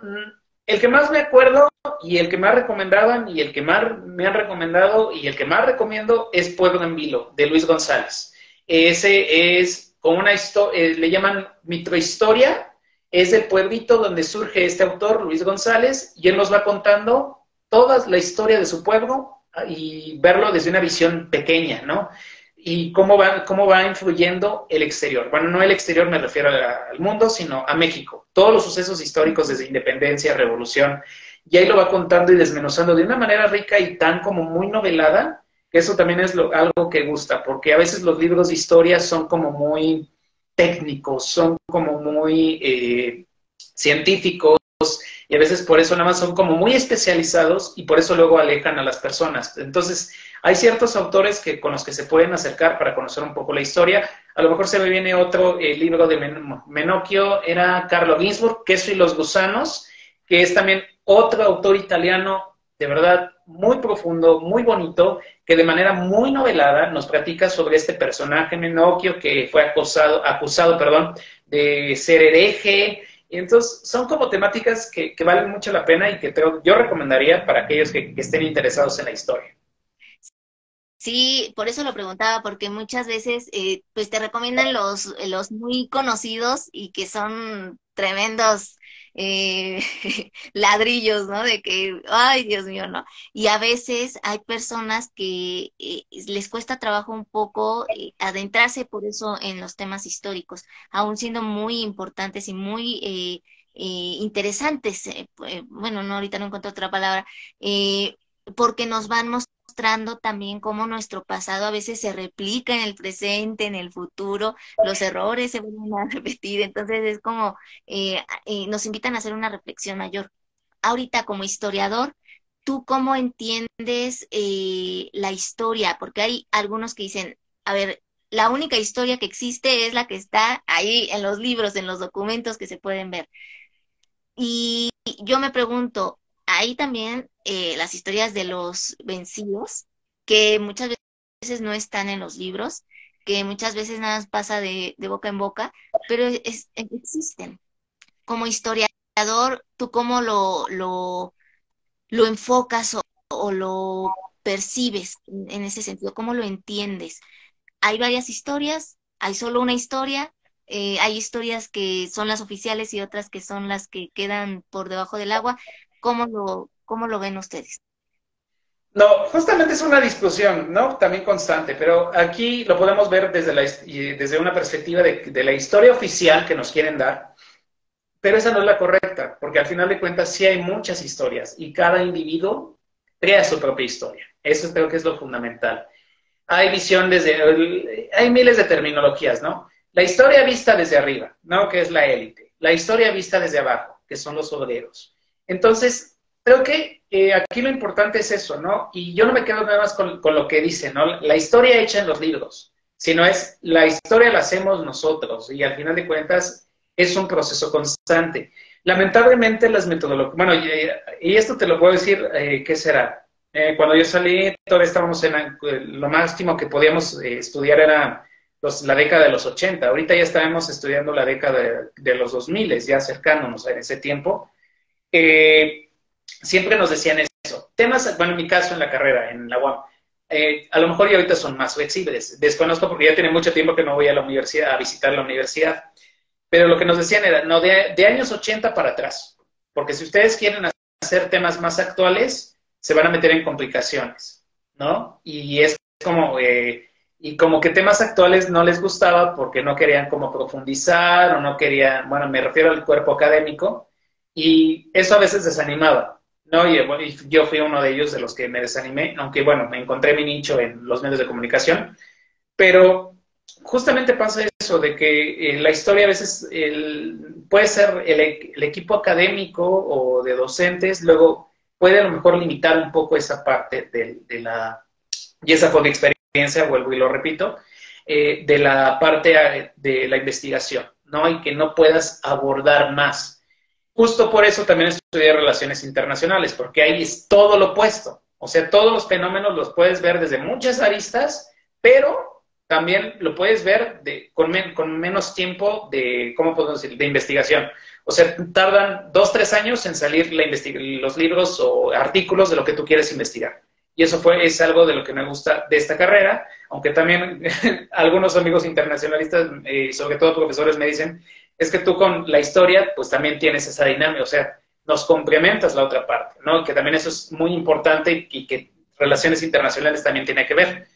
el que más me acuerdo y el que más recomendaban y el que más me han recomendado y el que más recomiendo es Pueblo en Vilo, de Luis González. Ese es como una historia, le llaman microhistoria, es el pueblito donde surge este autor, Luis González, y él nos va contando toda la historia de su pueblo y verlo desde una visión pequeña, ¿no? Y cómo va influyendo el exterior. Bueno, no el exterior me refiero al mundo, sino a México. Todos los sucesos históricos desde independencia, revolución, y ahí lo va contando y desmenuzando de una manera rica y tan como muy novelada, que eso también es algo que gusta, porque a veces los libros de historia son como muy técnicos, son como muy científicos, y a veces por eso nada más son como muy especializados y por eso luego alejan a las personas. Entonces, Hay ciertos autores con los que se pueden acercar para conocer un poco la historia. A lo mejor se me viene otro libro de Menocchio, era Carlo Ginzburg, Queso y los gusanos, que es también otro autor italiano, de verdad, muy profundo, muy bonito, que de manera muy novelada nos platica sobre este personaje Menocchio que fue acusado, de ser hereje. Y entonces son como temáticas que valen mucho la pena y que yo recomendaría para aquellos que estén interesados en la historia. Sí, por eso lo preguntaba, porque muchas veces pues te recomiendan los muy conocidos y que son tremendos eh, ladrillos, ¿no? De que, ay, Dios mío, no. Y a veces hay personas que les cuesta trabajo un poco adentrarse por eso en los temas históricos, aun siendo muy importantes y muy interesantes. Bueno, no, ahorita no encuentro otra palabra. Porque nos van mostrando también cómo nuestro pasado a veces se replica en el presente, en el futuro, los errores se vuelven a repetir, entonces es como nos invitan a hacer una reflexión mayor. Ahorita como historiador, ¿tú cómo entiendes la historia? Porque hay algunos que dicen, a ver, la única historia que existe es la que está ahí en los libros, en los documentos que se pueden ver. Y yo me pregunto, hay también las historias de los vencidos, que muchas veces no están en los libros, que muchas veces nada más pasa de boca en boca, pero existen. Como historiador, ¿tú cómo lo enfocas o lo percibes en ese sentido? ¿Cómo lo entiendes? Hay varias historias, hay solo una historia, hay historias que son las oficiales y otras que son las que quedan por debajo del agua. Cómo lo ven ustedes? No, justamente es una discusión, ¿no? También constante, pero aquí lo podemos ver desde una perspectiva de la historia oficial que nos quieren dar, pero esa no es la correcta, porque al final de cuentas sí hay muchas historias y cada individuo crea su propia historia. Eso creo que es lo fundamental. Hay hay miles de terminologías, ¿no? La historia vista desde arriba, ¿no? Que es la élite. La historia vista desde abajo, que son los obreros. Entonces, creo que aquí lo importante es eso, ¿no? Y yo no me quedo nada más con lo que dice, ¿no? La historia hecha en los libros, sino es la historia la hacemos nosotros y al final de cuentas es un proceso constante. Lamentablemente las metodologías, bueno, y esto te lo puedo decir, ¿qué será? Cuando yo salí, todavía estábamos lo máximo que podíamos estudiar era la década de los 80. Ahorita ya estábamos estudiando la década de los 2000, ya acercándonos en ese tiempo. Siempre nos decían eso. Temas, bueno, en mi caso en la carrera, en la UAM, a lo mejor ya ahorita son más flexibles. Desconozco porque ya tiene mucho tiempo que no voy a la universidad, a visitar la universidad. Pero lo que nos decían era, no, de años 80 para atrás. Porque si ustedes quieren hacer temas más actuales, se van a meter en complicaciones, ¿no? Y es como, y como que temas actuales no les gustaba porque no querían como profundizar o no querían, bueno, me refiero al cuerpo académico, y eso a veces desanimaba, ¿no? Y bueno, y yo fui uno de ellos de los que me desanimé, aunque bueno, me encontré mi nicho en los medios de comunicación, pero justamente pasa eso, de que la historia a veces puede ser el equipo académico o de docentes, luego puede a lo mejor limitar un poco esa parte y esa fue mi experiencia, vuelvo y lo repito, de la parte de la investigación, ¿no? Y que no puedas abordar más. Justo por eso también estudié relaciones internacionales, porque ahí es todo lo opuesto. O sea, todos los fenómenos los puedes ver desde muchas aristas, pero también lo puedes ver con menos tiempo de, ¿cómo podemos decir?, de investigación. O sea, tardan 2, 3 años en salir los libros o artículos de lo que tú quieres investigar. Y eso es algo de lo que me gusta de esta carrera, aunque también algunos amigos internacionalistas, sobre todo profesores, me dicen, es que tú con la historia, pues también tienes esa dinámica, o sea, nos complementas la otra parte, ¿no? Que también eso es muy importante y que relaciones internacionales también tiene que ver.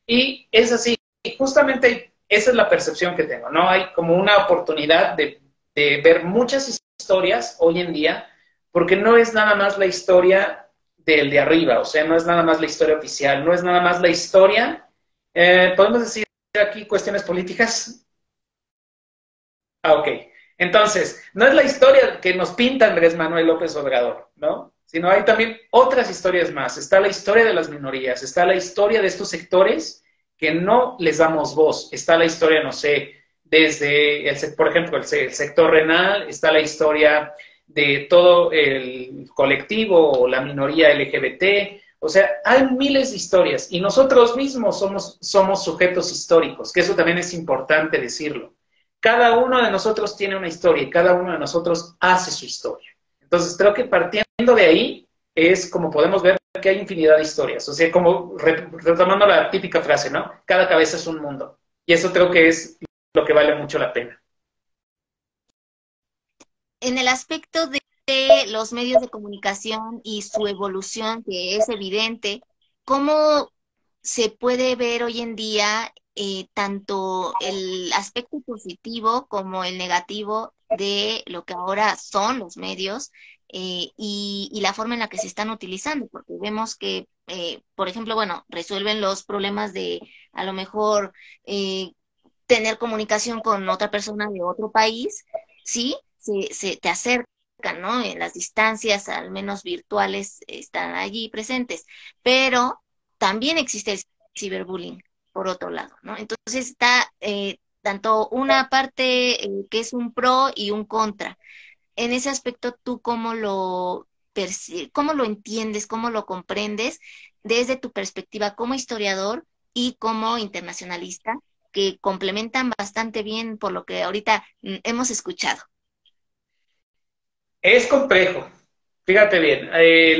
Y es así, y justamente esa es la percepción que tengo, ¿no? Hay como una oportunidad de ver muchas historias hoy en día, porque no es nada más la historia del de arriba, o sea, no es nada más la historia oficial, no es nada más la historia, podemos decir aquí cuestiones políticas. Ah, ok. Entonces, no es la historia que nos pinta Andrés Manuel López Obrador, ¿no? sino hay también otras historias más. Está la historia de las minorías, está la historia de estos sectores que no les damos voz. Está la historia, no sé, desde, por ejemplo, el sector renal, está la historia de todo el colectivo o la minoría LGBT. O sea, hay miles de historias y nosotros mismos somos sujetos históricos, que eso también es importante decirlo. Cada uno de nosotros tiene una historia y cada uno de nosotros hace su historia. Entonces, creo que partiendo de ahí es como podemos ver que hay infinidad de historias. O sea, como retomando la típica frase, ¿no? Cada cabeza es un mundo. Y eso creo que es lo que vale mucho la pena. En el aspecto de los medios de comunicación y su evolución, que es evidente, ¿cómo se puede ver hoy en día tanto el aspecto positivo como el negativo de lo que ahora son los medios y la forma en la que se están utilizando? Porque vemos que, por ejemplo, bueno, resuelven los problemas de a lo mejor tener comunicación con otra persona de otro país, ¿sí? Se te acercan, ¿no? En las distancias, al menos virtuales, están allí presentes, pero también existe el ciberbullying, por otro lado, ¿no? Entonces está tanto una parte que es un pro y un contra. En ese aspecto, ¿tú cómo lo entiendes, cómo lo comprendes desde tu perspectiva como historiador y como internacionalista, que complementan bastante bien por lo que ahorita hemos escuchado? Es complejo. Fíjate bien,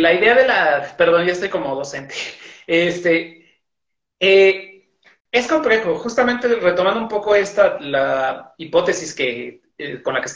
la idea de la, perdón, ya estoy como docente, este, es complejo, justamente retomando un poco la hipótesis con la que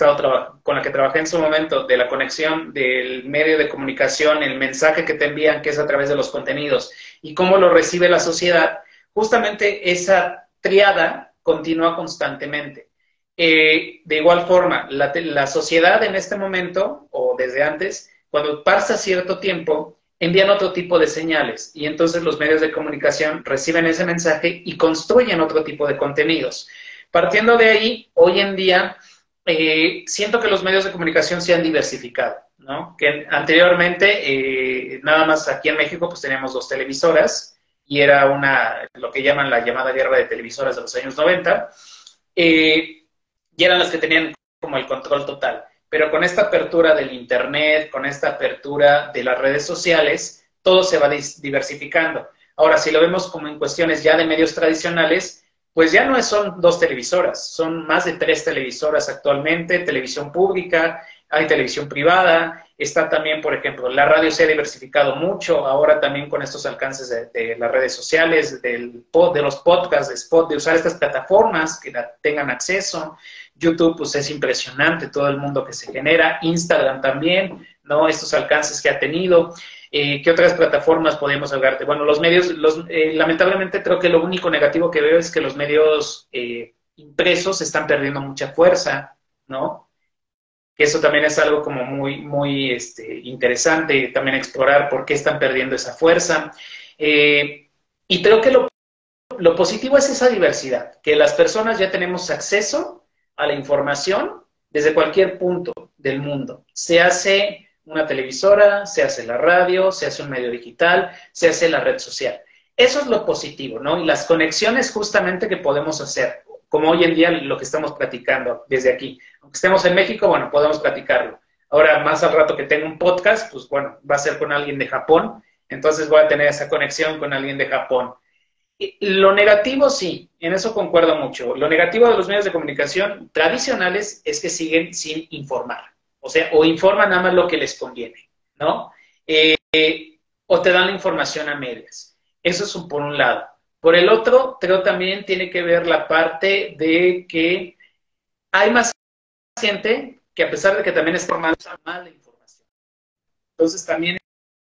con la que trabajé en su momento, de la conexión del medio de comunicación, el mensaje que te envían, que es a través de los contenidos, y cómo lo recibe la sociedad, justamente esa triada continúa constantemente. De igual forma, la sociedad en este momento, o desde antes, cuando pasa cierto tiempo, envían otro tipo de señales y entonces los medios de comunicación reciben ese mensaje y construyen otro tipo de contenidos. Partiendo de ahí, hoy en día, siento que los medios de comunicación se han diversificado, ¿no? Que anteriormente, nada más aquí en México, pues teníamos 2 televisoras y era lo que llaman la llamada guerra de televisoras de los años 90. Y eran las que tenían como el control total. Pero con esta apertura del Internet, con esta apertura de las redes sociales, todo se va diversificando. Ahora, si lo vemos como en cuestiones ya de medios tradicionales, pues ya no son 2 televisoras, son más de 3 televisoras actualmente, televisión pública, hay televisión privada, está también, por ejemplo, la radio se ha diversificado mucho, ahora también con estos alcances de las redes sociales, de los podcasts, de usar estas plataformas que tengan acceso. YouTube, pues es impresionante todo el mundo que se genera, Instagram también, ¿no? Estos alcances que ha tenido. ¿Qué otras plataformas podemos hablarte? Bueno, los medios, lamentablemente creo que lo único negativo que veo es que los medios impresos están perdiendo mucha fuerza, ¿no? Que eso también es algo como muy interesante también explorar por qué están perdiendo esa fuerza. Y creo que lo positivo es esa diversidad, que las personas ya tenemos acceso a la información desde cualquier punto del mundo. Se hace una televisora, se hace la radio, se hace un medio digital, se hace la red social. Eso es lo positivo, ¿no? Y las conexiones justamente que podemos hacer, como hoy en día lo que estamos platicando desde aquí. Aunque estemos en México, bueno, podemos platicarlo. Ahora, más al rato que tenga un podcast, pues bueno, va a ser con alguien de Japón, entonces voy a tener esa conexión con alguien de Japón. Lo negativo, sí, en eso concuerdo mucho. Lo negativo de los medios de comunicación tradicionales es que siguen sin informar. O sea, o informan nada más lo que les conviene, ¿no? O te dan la información a medias. Eso es por un lado. Por el otro, creo también tiene que ver la parte de que hay más gente que a pesar de que también está mal la información. Entonces también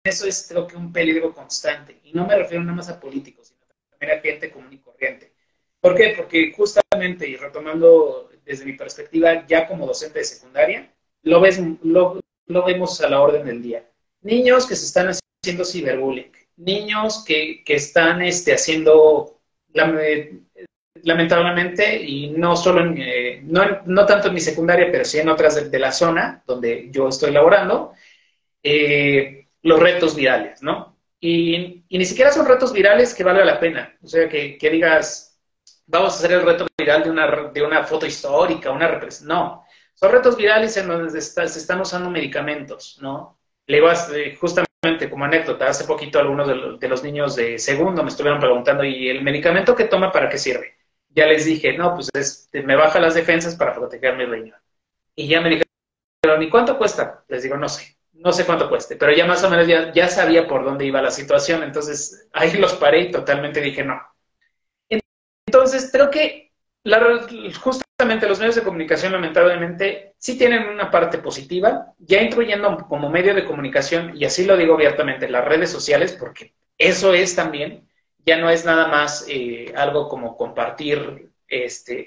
eso es creo que un peligro constante. Y no me refiero nada más a políticos, sino también a gente común y corriente. ¿Por qué? Porque justamente, y retomando desde mi perspectiva ya como docente de secundaria, lo vemos a la orden del día. Niños que se están haciendo ciberbullying, niños que están haciendo, lamentablemente, y no solo no tanto en mi secundaria, pero sí en otras de la zona donde yo estoy laborando, los retos virales, ¿no? Y ni siquiera son retos virales que valga la pena. O sea, que digas, vamos a hacer el reto viral de una foto histórica, una representación. No, son retos virales en donde se están usando medicamentos, ¿no? Le digo, justamente como anécdota, hace poquito algunos de los niños de segundo me estuvieron preguntando, ¿y el medicamento que toma para qué sirve? Ya les dije, no, pues me baja las defensas para proteger mi riñón. Y ya me dijeron, ¿y cuánto cuesta? Les digo, no sé cuánto cueste, pero ya más o menos ya sabía por dónde iba la situación, entonces ahí los paré y totalmente dije no. Entonces creo que justamente los medios de comunicación lamentablemente sí tienen una parte positiva, ya incluyendo como medio de comunicación, y así lo digo abiertamente, las redes sociales, porque eso es también, ya no es nada más algo como compartir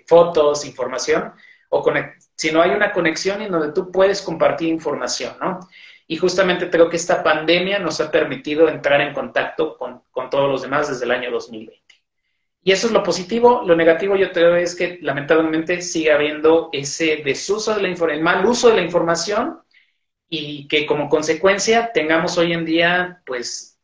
fotos, información, sino hay una conexión en donde tú puedes compartir información, ¿no? Y justamente creo que esta pandemia nos ha permitido entrar en contacto con todos los demás desde el año 2020. Y eso es lo positivo. Lo negativo yo creo es que lamentablemente sigue habiendo ese desuso de el mal uso de la información y que como consecuencia tengamos hoy en día pues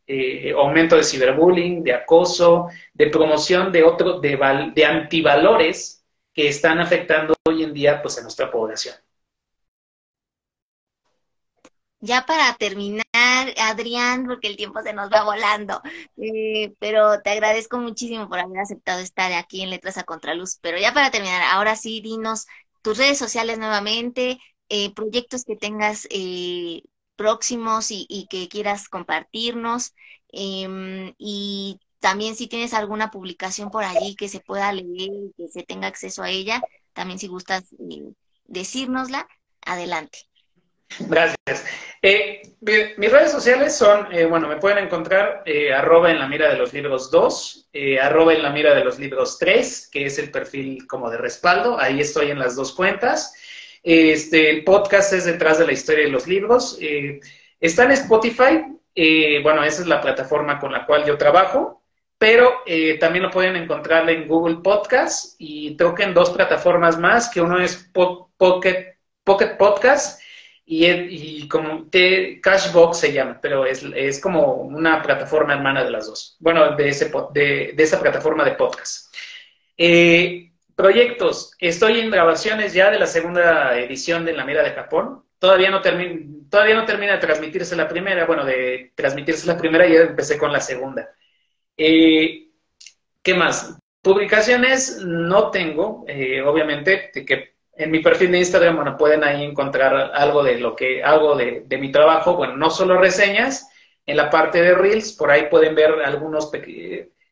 aumento de ciberbullying, de acoso, de promoción de antivalores que están afectando hoy en día pues a nuestra población. Ya para terminar, Adrián, porque el tiempo se nos va volando, pero te agradezco muchísimo por haber aceptado estar aquí en Letras a Contraluz. Pero ya para terminar, ahora sí, dinos tus redes sociales nuevamente, proyectos que tengas próximos y que quieras compartirnos, y también si tienes alguna publicación por allí que se pueda leer, que se tenga acceso a ella, también si gustas decírnosla, adelante. Gracias. Mis redes sociales son, bueno, me pueden encontrar arroba en la mira de los libros 2, arroba en la mira de los libros 3, que es el perfil como de respaldo, ahí estoy en las dos cuentas. El podcast es Detrás de la Historia de los Libros. Está en Spotify, bueno, esa es la plataforma con la cual yo trabajo, pero también lo pueden encontrar en Google Podcast y creo que en dos plataformas más, que uno es Pocket Podcast y como Cashbox se llama, pero es como una plataforma hermana de las dos. Bueno, de esa plataforma de podcast. Proyectos. Estoy en grabaciones ya de la segunda edición de La Mira de Japón. Todavía no termina de transmitirse la primera. Bueno, de transmitirse la primera ya empecé con la segunda. ¿Qué más? Publicaciones no tengo, obviamente, que en mi perfil de Instagram, bueno, pueden ahí encontrar algo de lo que hago de mi trabajo. Bueno, no solo reseñas, en la parte de Reels, por ahí pueden ver algunos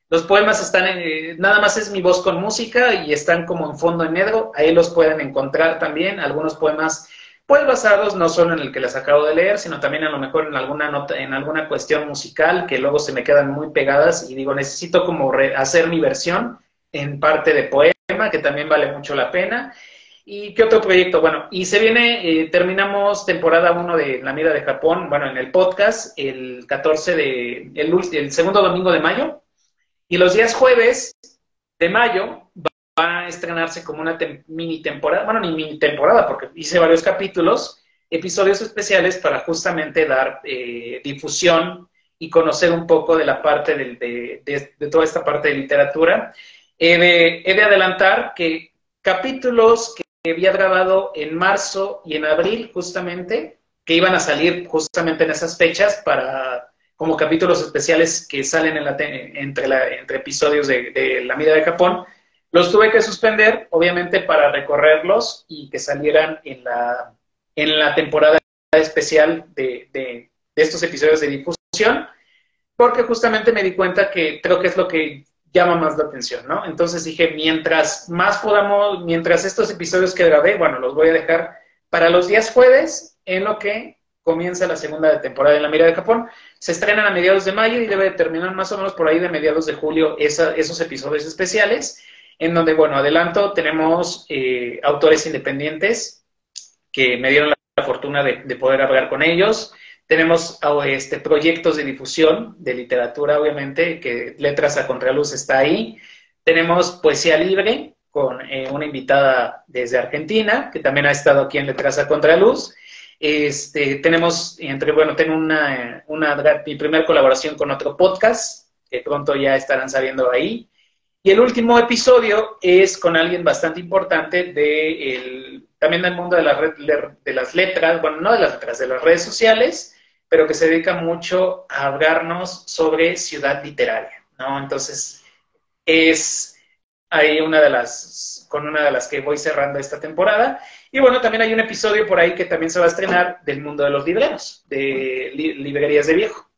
los poemas están nada más es mi voz con música y están como en fondo en negro, ahí los pueden encontrar también, algunos poemas pues basados no solo en el que les acabo de leer, sino también a lo mejor en alguna nota, en alguna cuestión musical que luego se me quedan muy pegadas y digo, necesito como hacer mi versión en parte de poema, que también vale mucho la pena. ¿Y qué otro proyecto? Bueno, y se viene, terminamos temporada 1 de La Mira de Japón, bueno, en el podcast, el el segundo domingo de mayo, y los días jueves de mayo va a estrenarse como una mini temporada, bueno, ni mini temporada, porque hice varios capítulos, episodios especiales para justamente dar difusión y conocer un poco de la parte de toda esta parte de literatura. He de adelantar que capítulos que había grabado en marzo y en abril, justamente, que iban a salir justamente en esas fechas como capítulos especiales que salen entre episodios de La Mira de Japón, los tuve que suspender, obviamente, para recorrerlos y que salieran en la temporada especial de estos episodios de difusión, porque justamente me di cuenta que creo que es lo que llama más la atención, ¿no? Entonces dije, mientras estos episodios que grabé, bueno, los voy a dejar para los días jueves, en lo que comienza la segunda temporada de La Mira de Japón. Se estrenan a mediados de mayo y debe de terminar más o menos por ahí de mediados de julio esos episodios especiales, en donde, bueno, adelanto, tenemos autores independientes que me dieron la fortuna de poder hablar con ellos. Tenemos proyectos de difusión de literatura, obviamente, que Letras a Contraluz está ahí. Tenemos poesía libre con una invitada desde Argentina, que también ha estado aquí en Letras a Contraluz. Tenemos, bueno, tengo mi primera colaboración con otro podcast, que pronto ya estarán sabiendo ahí. Y el último episodio es con alguien bastante importante también del mundo de las letras, bueno, no de las letras, de las redes sociales, pero que se dedica mucho a hablarnos sobre ciudad literaria, ¿no? Entonces, es ahí con una de las que voy cerrando esta temporada. Y bueno, también hay un episodio por ahí que también se va a estrenar del mundo de los libreros, de librerías de viejo.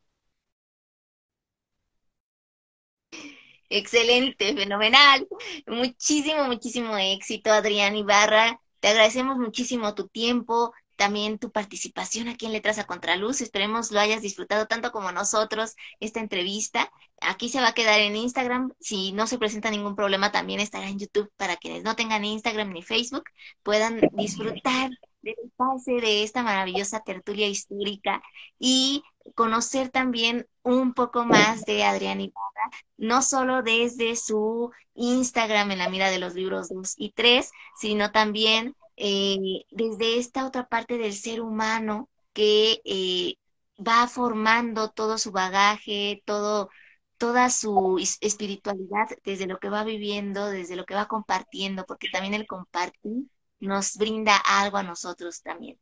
Excelente, fenomenal. Muchísimo, muchísimo éxito, Adrián Ibarra. Te agradecemos muchísimo tu tiempo, también tu participación aquí en Letras a Contraluz. Esperemos lo hayas disfrutado tanto como nosotros esta entrevista. Aquí se va a quedar en Instagram. Si no se presenta ningún problema, también estará en YouTube para quienes no tengan Instagram ni Facebook, puedan disfrutar del pase de esta maravillosa tertulia histórica y conocer también un poco más de Adrián Ibarra, no solo desde su Instagram en la mira de los libros 2 y 3, sino también desde esta otra parte del ser humano que va formando todo su bagaje, toda su espiritualidad desde lo que va viviendo, desde lo que va compartiendo, porque también el compartir nos brinda algo a nosotros también,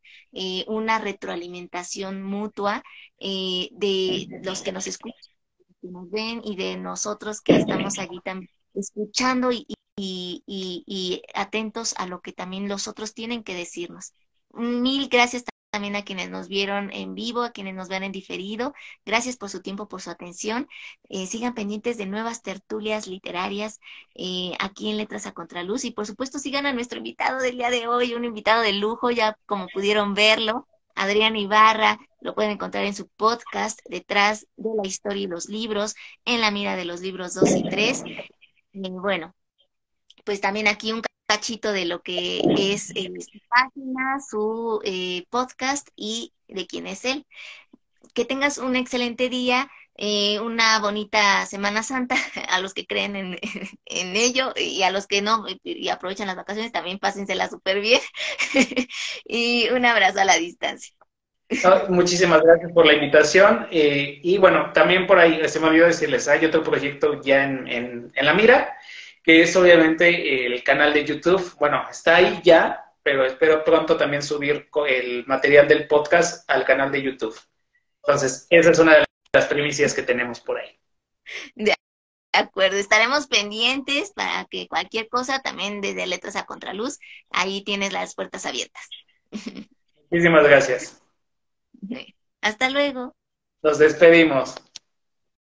una retroalimentación mutua de los que nos escuchan, que nos ven y de nosotros que estamos allí también escuchando y atentos a lo que también los otros tienen que decirnos. Mil gracias también a quienes nos vieron en vivo, a quienes nos ven en diferido. Gracias por su tiempo, por su atención. Sigan pendientes de nuevas tertulias literarias aquí en Letras a Contraluz y por supuesto sigan a nuestro invitado del día de hoy, un invitado de lujo, ya como pudieron verlo. Adrián Ibarra, lo pueden encontrar en su podcast, Detrás de la Historia y los Libros, en la mira de los libros 2 y 3. Y bueno, pues también aquí un cachito de lo que es su página, su podcast y de quién es él. Que tengas un excelente día, una bonita Semana Santa, a los que creen en ello y a los que no y aprovechan las vacaciones, también pásensela súper bien. Y un abrazo a la distancia. No, muchísimas gracias por la invitación. Y bueno, también por ahí se me olvidó decirles, hay otro proyecto ya en la mira, que es obviamente el canal de YouTube. Bueno, está ahí ya, pero espero pronto también subir el material del podcast al canal de YouTube. Entonces, esa es una de las primicias que tenemos por ahí. De acuerdo, estaremos pendientes para que cualquier cosa, también desde Letras a Contraluz, ahí tienes las puertas abiertas. Muchísimas gracias. Hasta luego. Nos despedimos.